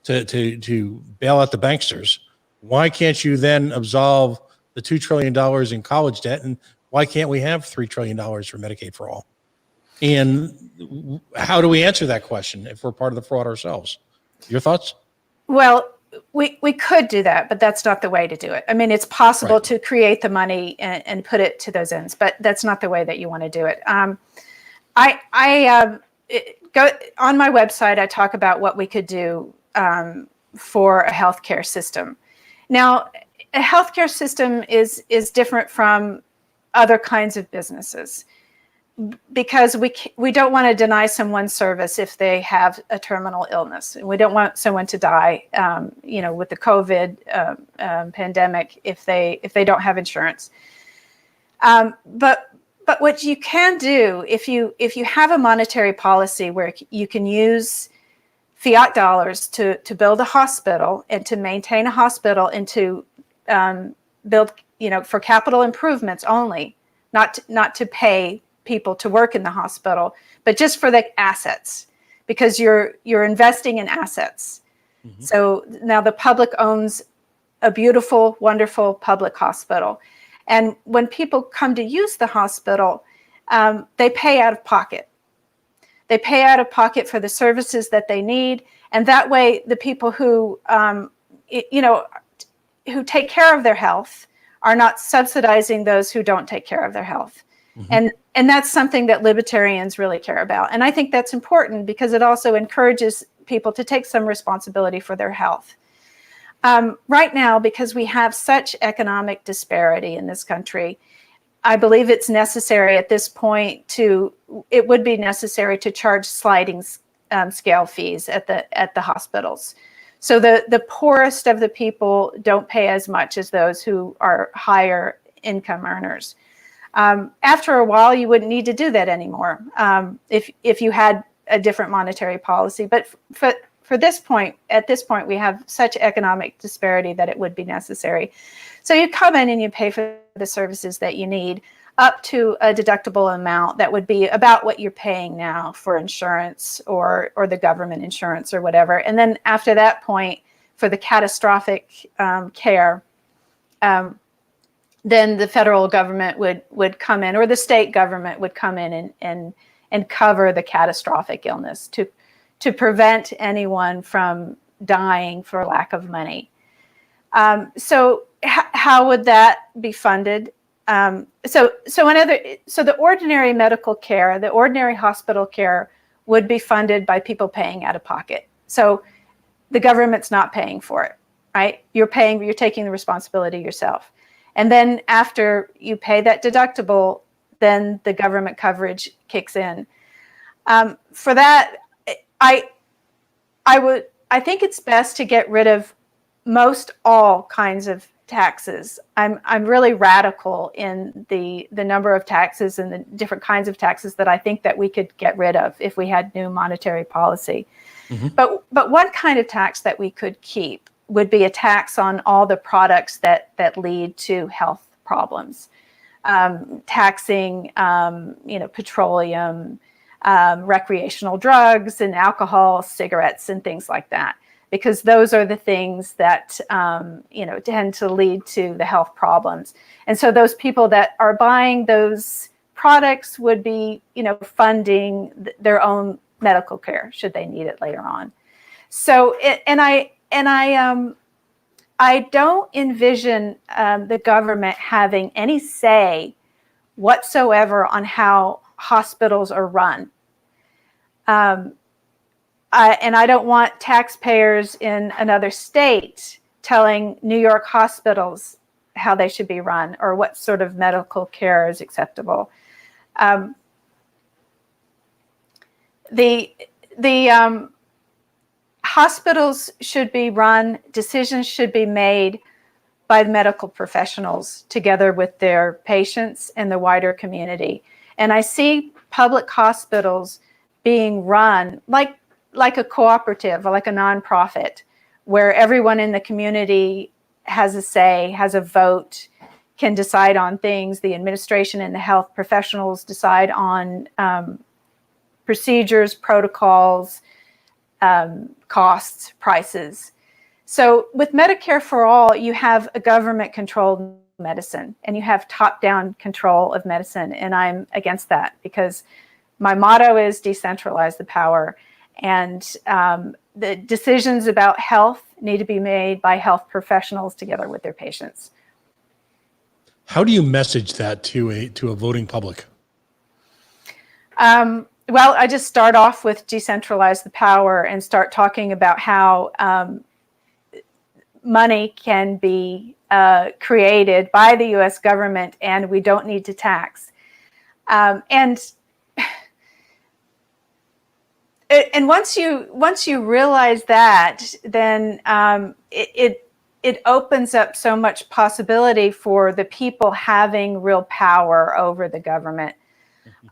to bail out the banksters, why can't you then absolve the $2 trillion in college debt? And why can't we have $3 trillion for Medicaid for all? And how do we answer that question if we're part of the fraud ourselves? Your thoughts? Well, we could do that, but that's not the way to do it. I mean, it's possible to create the money and put it to those ends, but that's not the way that you want to do it. Go on my website. I talk about what we could do for a healthcare system. Now, a healthcare system is different from other kinds of businesses, because we don't want to deny someone service if they have a terminal illness. We don't want someone to die, with the COVID pandemic if they don't have insurance. But what you can do if you have a monetary policy where you can use fiat dollars to build a hospital and to maintain a hospital and to build, for capital improvements only, not to pay people to work in the hospital, but just for the assets, because you're investing in assets. Mm-hmm. So now the public owns a beautiful, wonderful public hospital. And when people come to use the hospital, they pay out of pocket. They pay out of pocket for the services that they need. And that way, the people who take care of their health are not subsidizing those who don't take care of their health. Mm-hmm. And that's something that libertarians really care about. And I think that's important because it also encourages people to take some responsibility for their health. Right now, because we have such economic disparity in this country, I believe it's necessary at this point it would be necessary to charge sliding scale fees at the hospitals. So the poorest of the people don't pay as much as those who are higher income earners. After a while, you wouldn't need to do that anymore if you had a different monetary policy. But at this point, we have such economic disparity that it would be necessary. So you come in and you pay for the services that you need up to a deductible amount that would be about what you're paying now for insurance or the government insurance or whatever. And then after that point, for the catastrophic care, then the federal government would come in, or the state government would come in and cover the catastrophic illness to prevent anyone from dying for lack of money. So how would that be funded? So the ordinary medical care, the ordinary hospital care would be funded by people paying out of pocket. So the government's not paying for it, right? You're taking the responsibility yourself. And then after you pay that deductible, then the government coverage kicks in. For that, I think it's best to get rid of most all kinds of taxes. I'm really radical in the number of taxes and the different kinds of taxes that I think that we could get rid of if we had new monetary policy. Mm-hmm. But one kind of tax that we could keep would be a tax on all the products that lead to health problems. Taxing, petroleum, recreational drugs and alcohol, cigarettes, and things like that, because those are the things that tend to lead to the health problems. And so those people that are buying those products would be, funding their own medical care should they need it later on. So, I don't envision the government having any say whatsoever on how hospitals are run. And I don't want taxpayers in another state telling New York hospitals how they should be run or what sort of medical care is acceptable. The hospitals should be run, decisions should be made by the medical professionals together with their patients and the wider community. And I see public hospitals being run like a cooperative or like a nonprofit, where everyone in the community has a say, has a vote, can decide on things. The administration and the health professionals decide on procedures, protocols, costs, prices. So with Medicare for All, you have a government-controlled medicine and you have top-down control of medicine. And I'm against that because my motto is decentralize the power. And the decisions about health need to be made by health professionals together with their patients. How do you message that to a voting public? Well, I just start off with decentralize the power and start talking about how money can be created by the U.S. government and we don't need to tax. And once you realize that, then it opens up so much possibility for the people having real power over the government.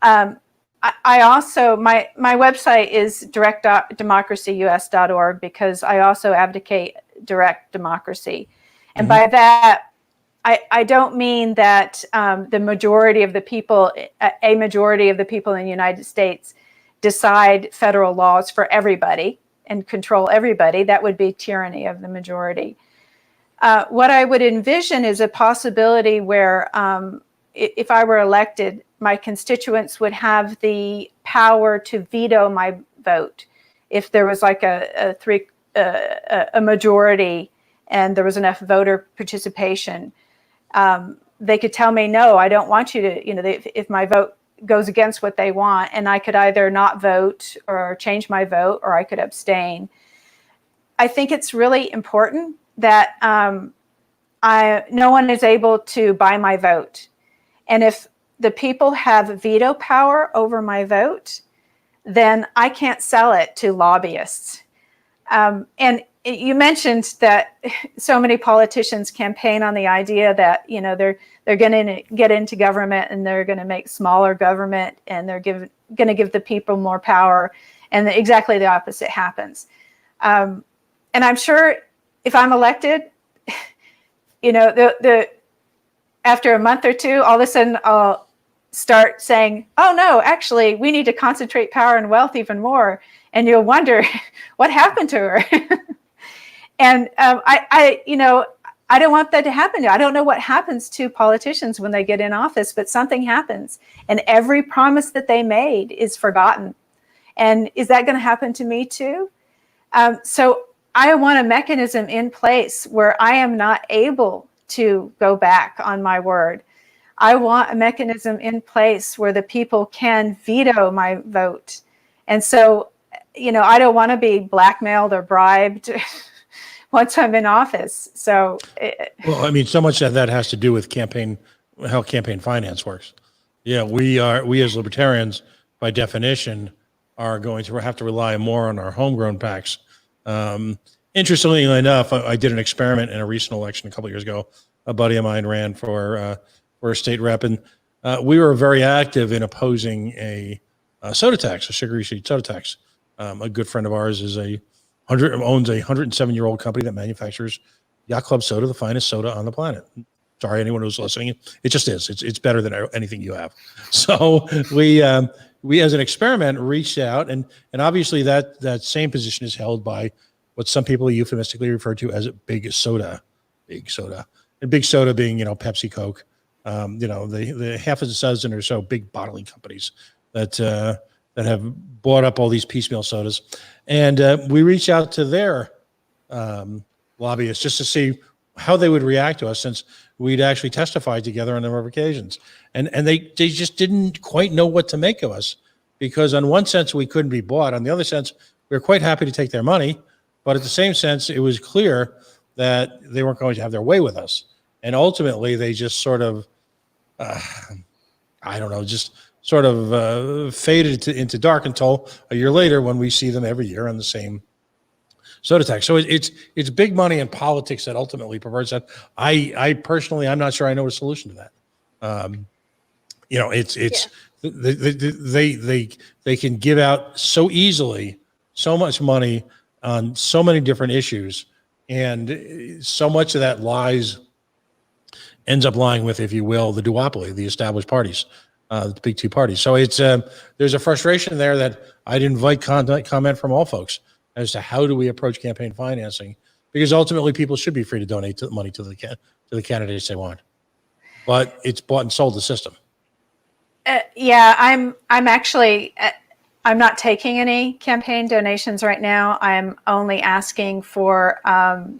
I also, my website is directdemocracyus.org because I also advocate direct democracy. And by that, I don't mean that the majority of the people, a majority of the people in the United States decide federal laws for everybody and control everybody. That would be tyranny of the majority. What I would envision is a possibility where if I were elected, my constituents would have the power to veto my vote. If there was like a majority and there was enough voter participation, they could tell me, no, I don't want you to, if my vote goes against what they want, and I could either not vote or change my vote, or I could abstain. I think it's really important that no one is able to buy my vote. And if the people have veto power over my vote, then I can't sell it to lobbyists. And you mentioned that so many politicians campaign on the idea that they're going to get into government and they're going to make smaller government and they're going to give the people more power, and exactly the opposite happens. And I'm sure if I'm elected, after a month or two, all of a sudden I'll start saying, oh no, actually we need to concentrate power and wealth even more. And you'll wonder what happened to her. And I don't want that to happen. I don't know what happens to politicians when they get in office, but something happens and every promise that they made is forgotten. And is that going to happen to me too? So I want a mechanism in place where I am not able to go back on my word. I want a mechanism in place where the people can veto my vote. And so, I don't want to be blackmailed or bribed once I'm in office. So, well, I mean, so much of that has to do with how campaign finance works. Yeah, we as libertarians, by definition, are going to have to rely more on our homegrown PACs. Interestingly enough, I did an experiment in a recent election a couple of years ago. A buddy of mine ran for a state rep, and we were very active in opposing a soda tax, a sugary sweet soda tax. A good friend of ours owns a 107-year-old company that manufactures Yacht Club soda, the finest soda on the planet. Sorry, anyone who's listening, it just is. It's better than anything you have. So we as an experiment reached out, and obviously that same position is held by what some people euphemistically refer to as big soda, and big soda being Pepsi, Coke, the half a dozen or so big bottling companies that have bought up all these piecemeal sodas, and we reached out to their lobbyists just to see how they would react to us, since we'd actually testified together on a number of occasions, and they just didn't quite know what to make of us, because on one sense we couldn't be bought, on the other sense we were quite happy to take their money. But at the same sense, it was clear that they weren't going to have their way with us. And ultimately, they just sort of, I don't know, just sort of faded into dark until a year later when we see them every year on the same soda tax. So it's big money in politics that ultimately perverts that. I personally, I'm not sure I know a solution to that. It's they can give out so easily so much money on so many different issues, and so much of that ends up lying with, if you will, the duopoly, the established parties, the big two parties. So it's there's a frustration there that I'd invite comment from all folks as to how do we approach campaign financing, because ultimately people should be free to donate money to the candidates they want, but it's bought and sold the system. Yeah, I'm actually I'm not taking any campaign donations right now. I'm only asking for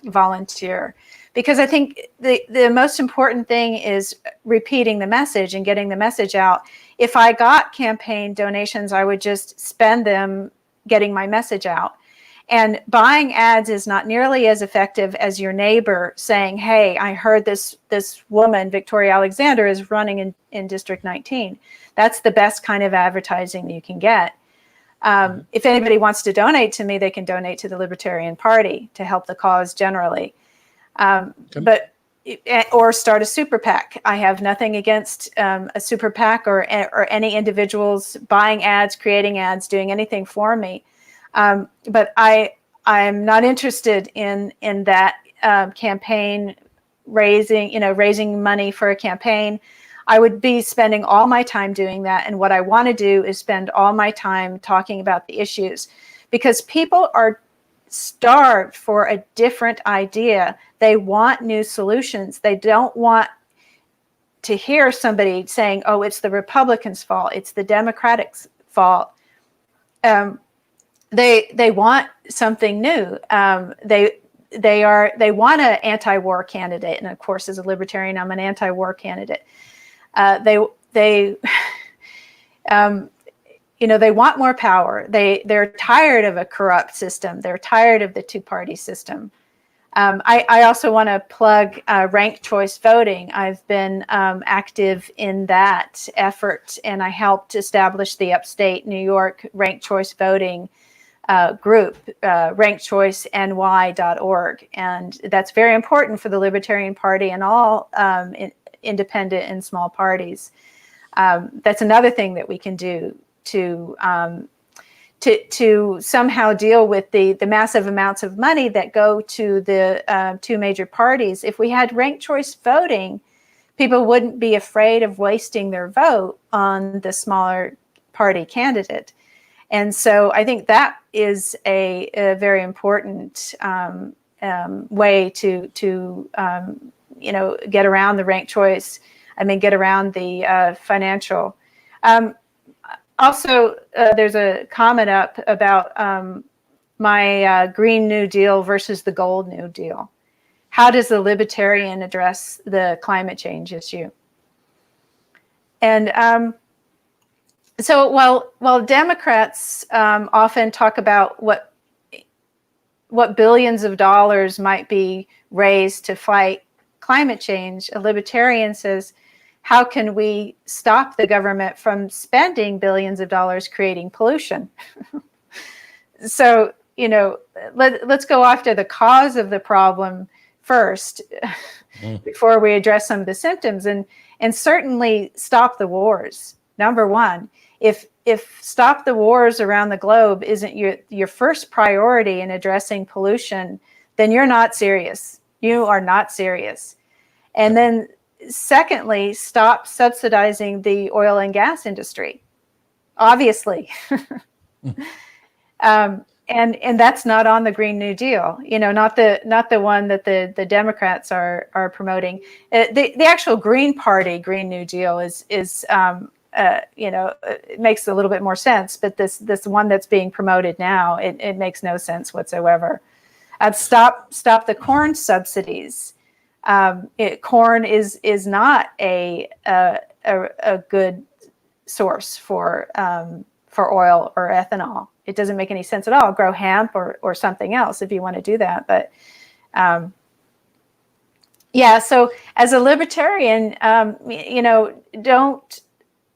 volunteer, because I think the most important thing is repeating the message and getting the message out. If I got campaign donations, I would just spend them getting my message out. And buying ads is not nearly as effective as your neighbor saying, hey, I heard this woman, Victoria Alexander, is running in District 19. That's the best kind of advertising that you can get. If anybody wants to donate to me, they can donate to the Libertarian Party to help the cause generally. Or start a super PAC. I have nothing against a super PAC or any individuals buying ads, creating ads, doing anything for me. But I'm not interested in that campaign raising money for a campaign. I would be spending all my time doing that. And what I want to do is spend all my time talking about the issues, because people are starved for a different idea. They want new solutions. They don't want to hear somebody saying, oh, it's the Republicans' fault, it's the Democrats' fault. They want something new. They want an anti-war candidate, and of course, as a libertarian, I'm an anti-war candidate. They want more power. They're tired of a corrupt system. They're tired of the two-party system. I also want to plug ranked choice voting. I've been active in that effort, and I helped establish the upstate New York ranked choice voting group, rankedchoiceny.org. And that's very important for the Libertarian Party and all independent and small parties. That's another thing that we can do to somehow deal with the massive amounts of money that go to the two major parties. If we had ranked choice voting, people wouldn't be afraid of wasting their vote on the smaller party candidate. And so I think that is a very important way to get around the ranked choice. Get around the financial. Also, there's a comment up about my Green New Deal versus the Gold New Deal. How does the Libertarian address the climate change issue? And so while Democrats often talk about what billions of dollars might be raised to fight climate change, a Libertarian says, how can we stop the government from spending billions of dollars creating pollution? So, let's go after the cause of the problem first before we address some of the symptoms, and certainly stop the wars. Number one, if stop the wars around the globe isn't your first priority in addressing pollution, then you're not serious. You are not serious. And then secondly, stop subsidizing the oil and gas industry, obviously. And that's not on the Green New Deal, not the one that the Democrats are promoting. The actual Green Party Green New Deal is it makes a little bit more sense, but this one that's being promoted now, it makes no sense whatsoever. Stop the corn subsidies. Corn is not a good source for oil or ethanol. It doesn't make any sense at all. Grow hemp or something else if you want to do that. But yeah, so as a libertarian,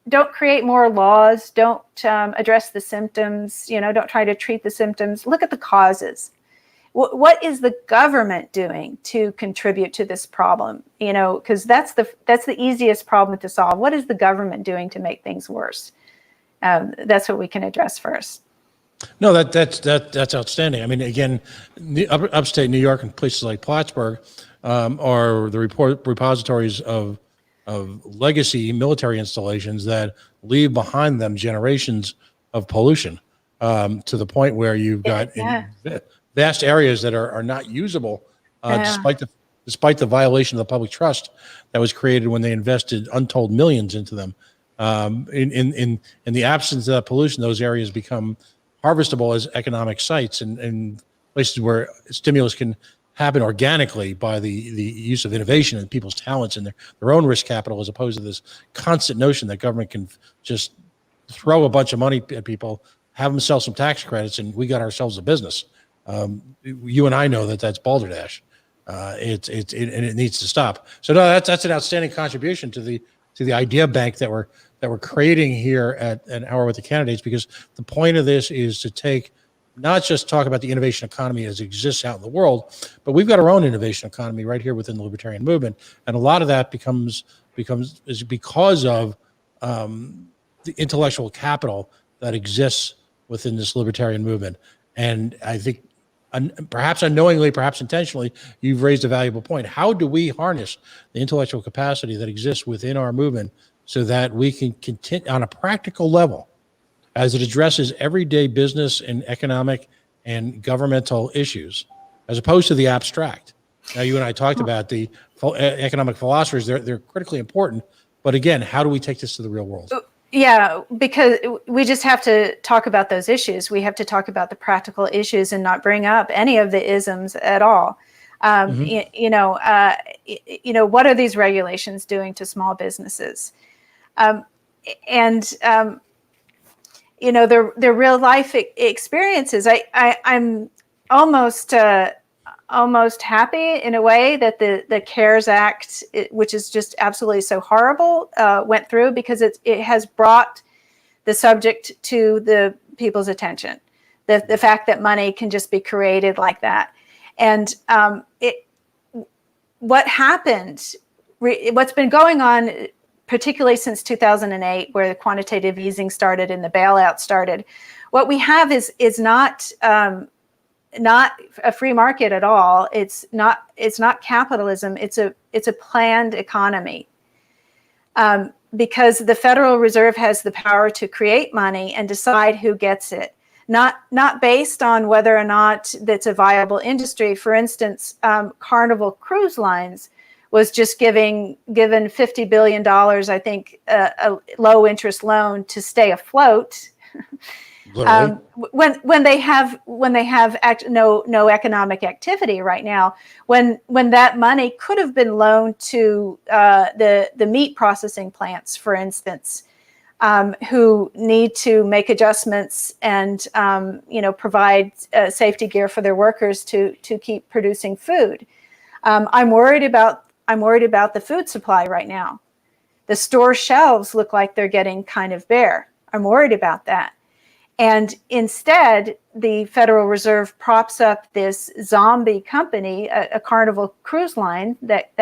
don't create more laws. Don't address the symptoms. Don't try to treat the symptoms. Look at the causes. What is the government doing to contribute to this problem? Because that's the easiest problem to solve. What is the government doing to make things worse? That's what we can address first. No, that's outstanding. I mean, again, upstate New York and places like Plattsburgh are the repositories of legacy military installations that leave behind them generations of pollution, to the point where you've got vast areas that are not usable, despite the violation of the public trust that was created when they invested untold millions into them. In the absence of that pollution, those areas become harvestable as economic sites and places where stimulus can happen organically by the use of innovation and people's talents and their own risk capital, as opposed to this constant notion that government can just throw a bunch of money at people, have them sell some tax credits, and we got ourselves a business. You and I know that that's balderdash. And it needs to stop. So no, that's an outstanding contribution to the idea bank that we're creating here at An Hour with the Candidates, because the point of this is to not just talk about the innovation economy as it exists out in the world, but we've got our own innovation economy right here within the libertarian movement. And a lot of that is because of the intellectual capital that exists within this libertarian movement. And I think, perhaps unknowingly, perhaps intentionally, you've raised a valuable point. How do we harness the intellectual capacity that exists within our movement so that we can continue on a practical level, as it addresses everyday business and economic and governmental issues, as opposed to the abstract? Now, you and I talked about the economic philosophers. They're critically important. But again, how do we take this to the real world? Yeah, because we just have to talk about those issues. We have to talk about the practical issues and not bring up any of the isms at all. What are these regulations doing to small businesses? Their real life experiences. I'm almost happy in a way that the CARES Act, which is just absolutely so horrible, went through, because it has brought the subject to the people's attention. The fact that money can just be created like that. And what's been going on, particularly since 2008, where the quantitative easing started and the bailout started, what we have is not a free market at all. It's not capitalism. It's a planned economy, because the Federal Reserve has the power to create money and decide who gets it, not based on whether or not that's a viable industry. For instance, Carnival Cruise Lines was just given $50 billion, I think, a low interest loan to stay afloat. When they have no economic activity right now, when that money could have been loaned to the meat processing plants, for instance, who need to make adjustments and provide safety gear for their workers to keep producing food. I'm worried about the food supply right now. The store shelves look like they're getting kind of bare. I'm worried about that. And instead, the Federal Reserve props up this zombie company, a Carnival Cruise Line that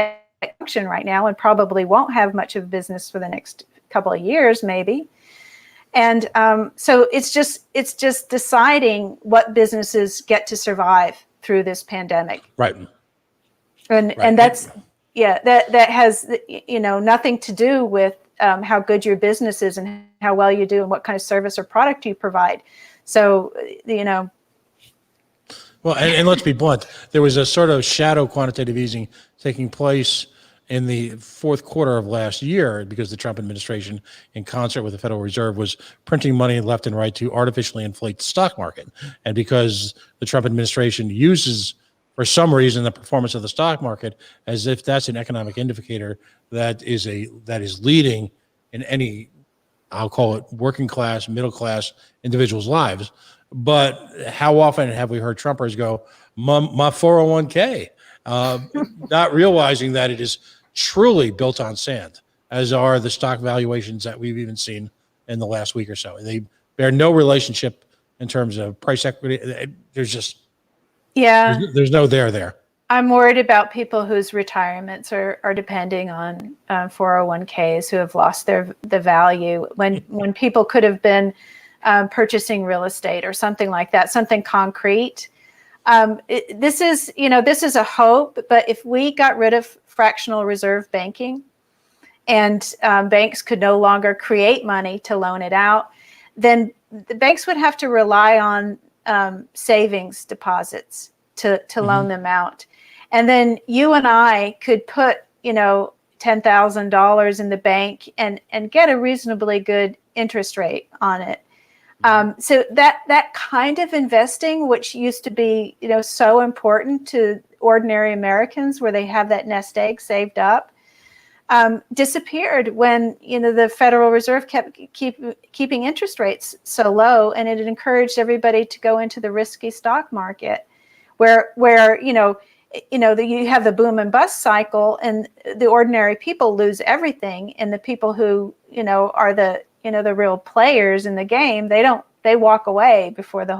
function right now and probably won't have much of business for the next couple of years, maybe. And so it's just deciding what businesses get to survive through this pandemic. Right. And that's, that has nothing to do with how good your business is and how well you do and what kind of service or product you provide. So, Well, and let's be blunt. There was a sort of shadow quantitative easing taking place in the fourth quarter of last year, because the Trump administration, in concert with the Federal Reserve, was printing money left and right to artificially inflate the stock market. And because the Trump administration uses, for some reason, the performance of the stock market as if that's an economic indicator that is leading in any, I'll call it, working class, middle class individuals' lives. But how often have we heard Trumpers go, my 401k, not realizing that it is truly built on sand, as are the stock valuations that we've even seen in the last week or so. They bear no relationship in terms of price equity. There's just there's no there. I'm worried about people whose retirements are depending on 401ks who have lost the value when people could have been purchasing real estate or something like that, something concrete. This is a hope, but if we got rid of fractional reserve banking and banks could no longer create money to loan it out, then the banks would have to rely on savings deposits to loan them out. And then you and I could put, $10,000 in the bank and get a reasonably good interest rate on it. So that kind of investing, which used to be, so important to ordinary Americans, where they have that nest egg saved up, disappeared when, the Federal Reserve kept keeping interest rates so low, and it encouraged everybody to go into the risky stock market, where you have the boom and bust cycle, and the ordinary people lose everything, and the people who are the real players in the game, they walk away before the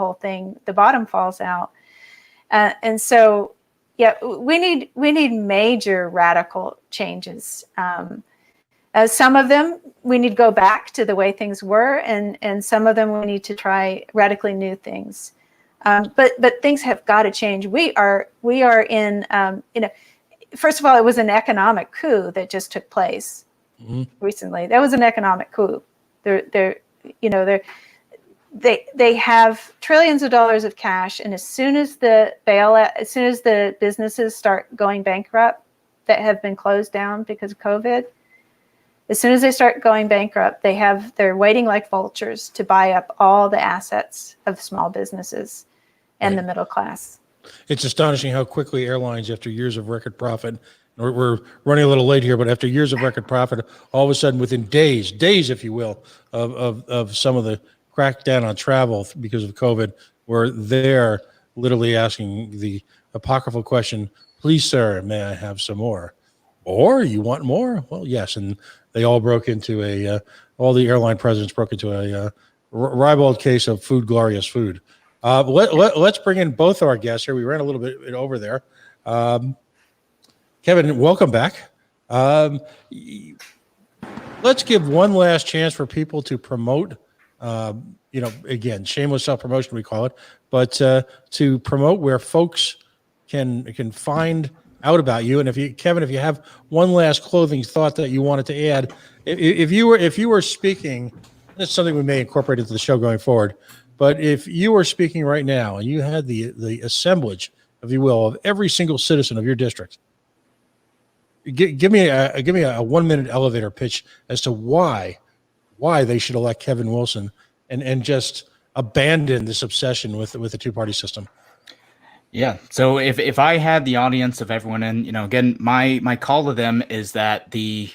bottom falls out. And so, we need major radical changes. Some of them we need to go back to the way things were, and some of them we need to try radically new things. But things have got to change. We are in, first of all, it was an economic coup that just took place recently. That was an economic coup. They have trillions of dollars of cash, and as soon as the businesses start going bankrupt that have been closed down because of COVID, as soon as they start going bankrupt, they're waiting like vultures to buy up all the assets of small businesses and the middle class. It's astonishing how quickly airlines, after years of record profit, we're running a little late here, but after years of record profit, all of a sudden, within days, if you will, of some of the crackdown on travel because of COVID, where they're literally asking the apocryphal question, "Please, sir, may I have some more?" Or you want more? Well, yes. And they all broke into all the airline presidents broke into a ribald case of food, glorious food. Let's bring in both our guests here. We ran a little bit over there. Kevin, welcome back. Let's give one last chance for people to promote, again, shameless self-promotion, we call it, but to promote where folks can find out about you. And Kevin, if you have one last closing thought that you wanted to add, if you were speaking, that's something we may incorporate into the show going forward. But if you were speaking right now and you had the assemblage, if you will, of every single citizen of your district, give me a 1-minute elevator pitch as to why they should elect Kevin Wilson and just abandon this obsession with the two-party system. Yeah. So if I had the audience of everyone, and again, my call to them is that the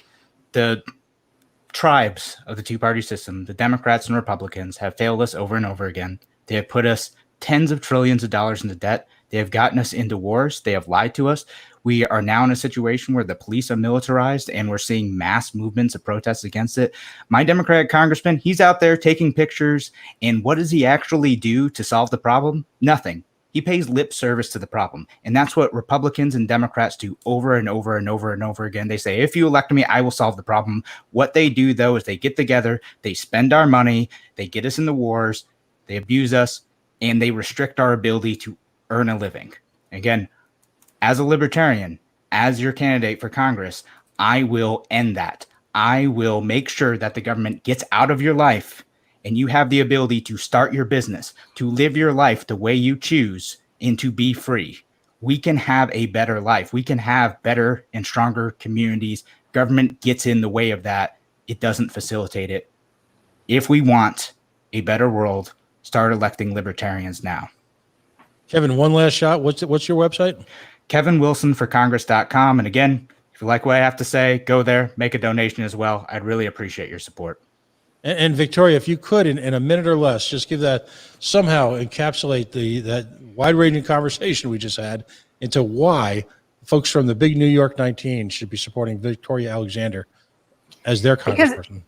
tribes of the two-party system, the Democrats and Republicans, have failed us over and over again. They have put us tens of trillions of dollars into debt. They have gotten us into wars. They have lied to us. We are now in a situation where the police are militarized, and we're seeing mass movements of protests against it. My Democratic congressman, he's out there taking pictures, and what does he actually do to solve the problem? Nothing. He pays lip service to the problem. And that's what Republicans and Democrats do over and over and over and over again. They say, if you elect me, I will solve the problem. What they do, though, is they get together, they spend our money, they get us in the wars, they abuse us, and they restrict our ability to earn a living. Again, as a libertarian, as your candidate for Congress, I will end that. I will make sure that the government gets out of your life and you have the ability to start your business, to live your life the way you choose, and to be free. We can have a better life. We can have better and stronger communities. Government gets in the way of that. It doesn't facilitate it. If we want a better world, start electing libertarians now. Kevin, one last shot. What's your website? KevinWilsonforCongress.com. And again, if you like what I have to say, go there, make a donation as well. I'd really appreciate your support. And Victoria, if you could, in a minute or less, just give that, somehow encapsulate that wide-ranging conversation we just had into why folks from the big New York 19 should be supporting Victoria Alexander as their congressperson?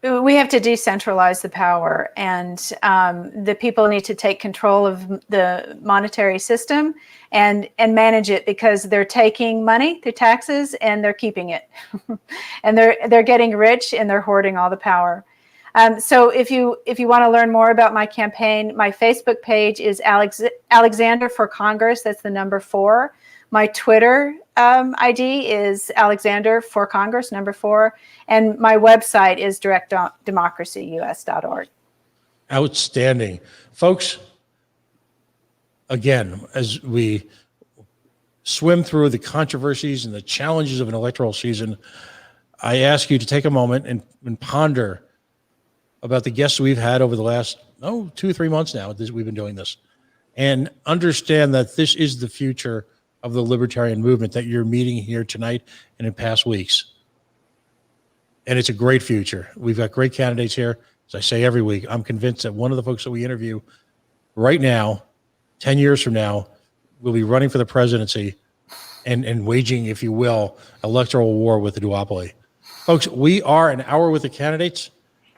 We have to decentralize the power, and the people need to take control of the monetary system and manage it, because they're taking money through taxes and they're keeping it, and they're getting rich and they're hoarding all the power. So if you want to learn more about my campaign, my Facebook page is Alexander for Congress. That's the number 4. My Twitter ID is Alexander for Congress, number 4. And my website is directdemocracyus.org. Outstanding. Folks, again, as we swim through the controversies and the challenges of an electoral season, I ask you to take a moment and ponder about the guests we've had over the last 2 or 3 months now. We've been doing this, and understand that this is the future of the libertarian movement that you're meeting here tonight and in past weeks. And it's a great future. We've got great candidates here. As I say every week, I'm convinced that one of the folks that we interview right now, 10 years from now, will be running for the presidency and waging, if you will, electoral war with the duopoly. Folks, we are an hour with the candidates.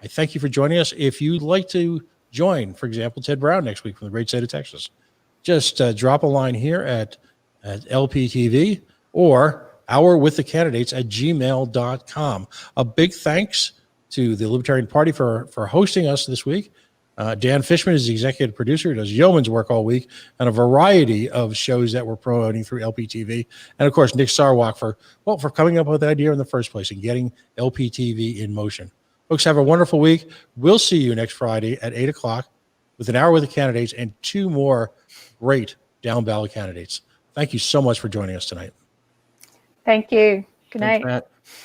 I thank you for joining us. If you'd like to join, for example, Ted Brown next week from the great state of Texas, just drop a line here at LPTV or hourwiththecandidates@gmail.com. A big thanks to the Libertarian Party for hosting us this week. Dan Fishman is the executive producer. He does yeoman's work all week on a variety of shows that we're promoting through LPTV. And of course, Nick Sarwak for coming up with the idea in the first place and getting LPTV in motion. Folks, have a wonderful week. We'll see you next Friday at 8 o'clock with an hour with the candidates and 2 more great down ballot candidates. Thank you so much for joining us tonight. Thank you. Good night. Thanks, Matt.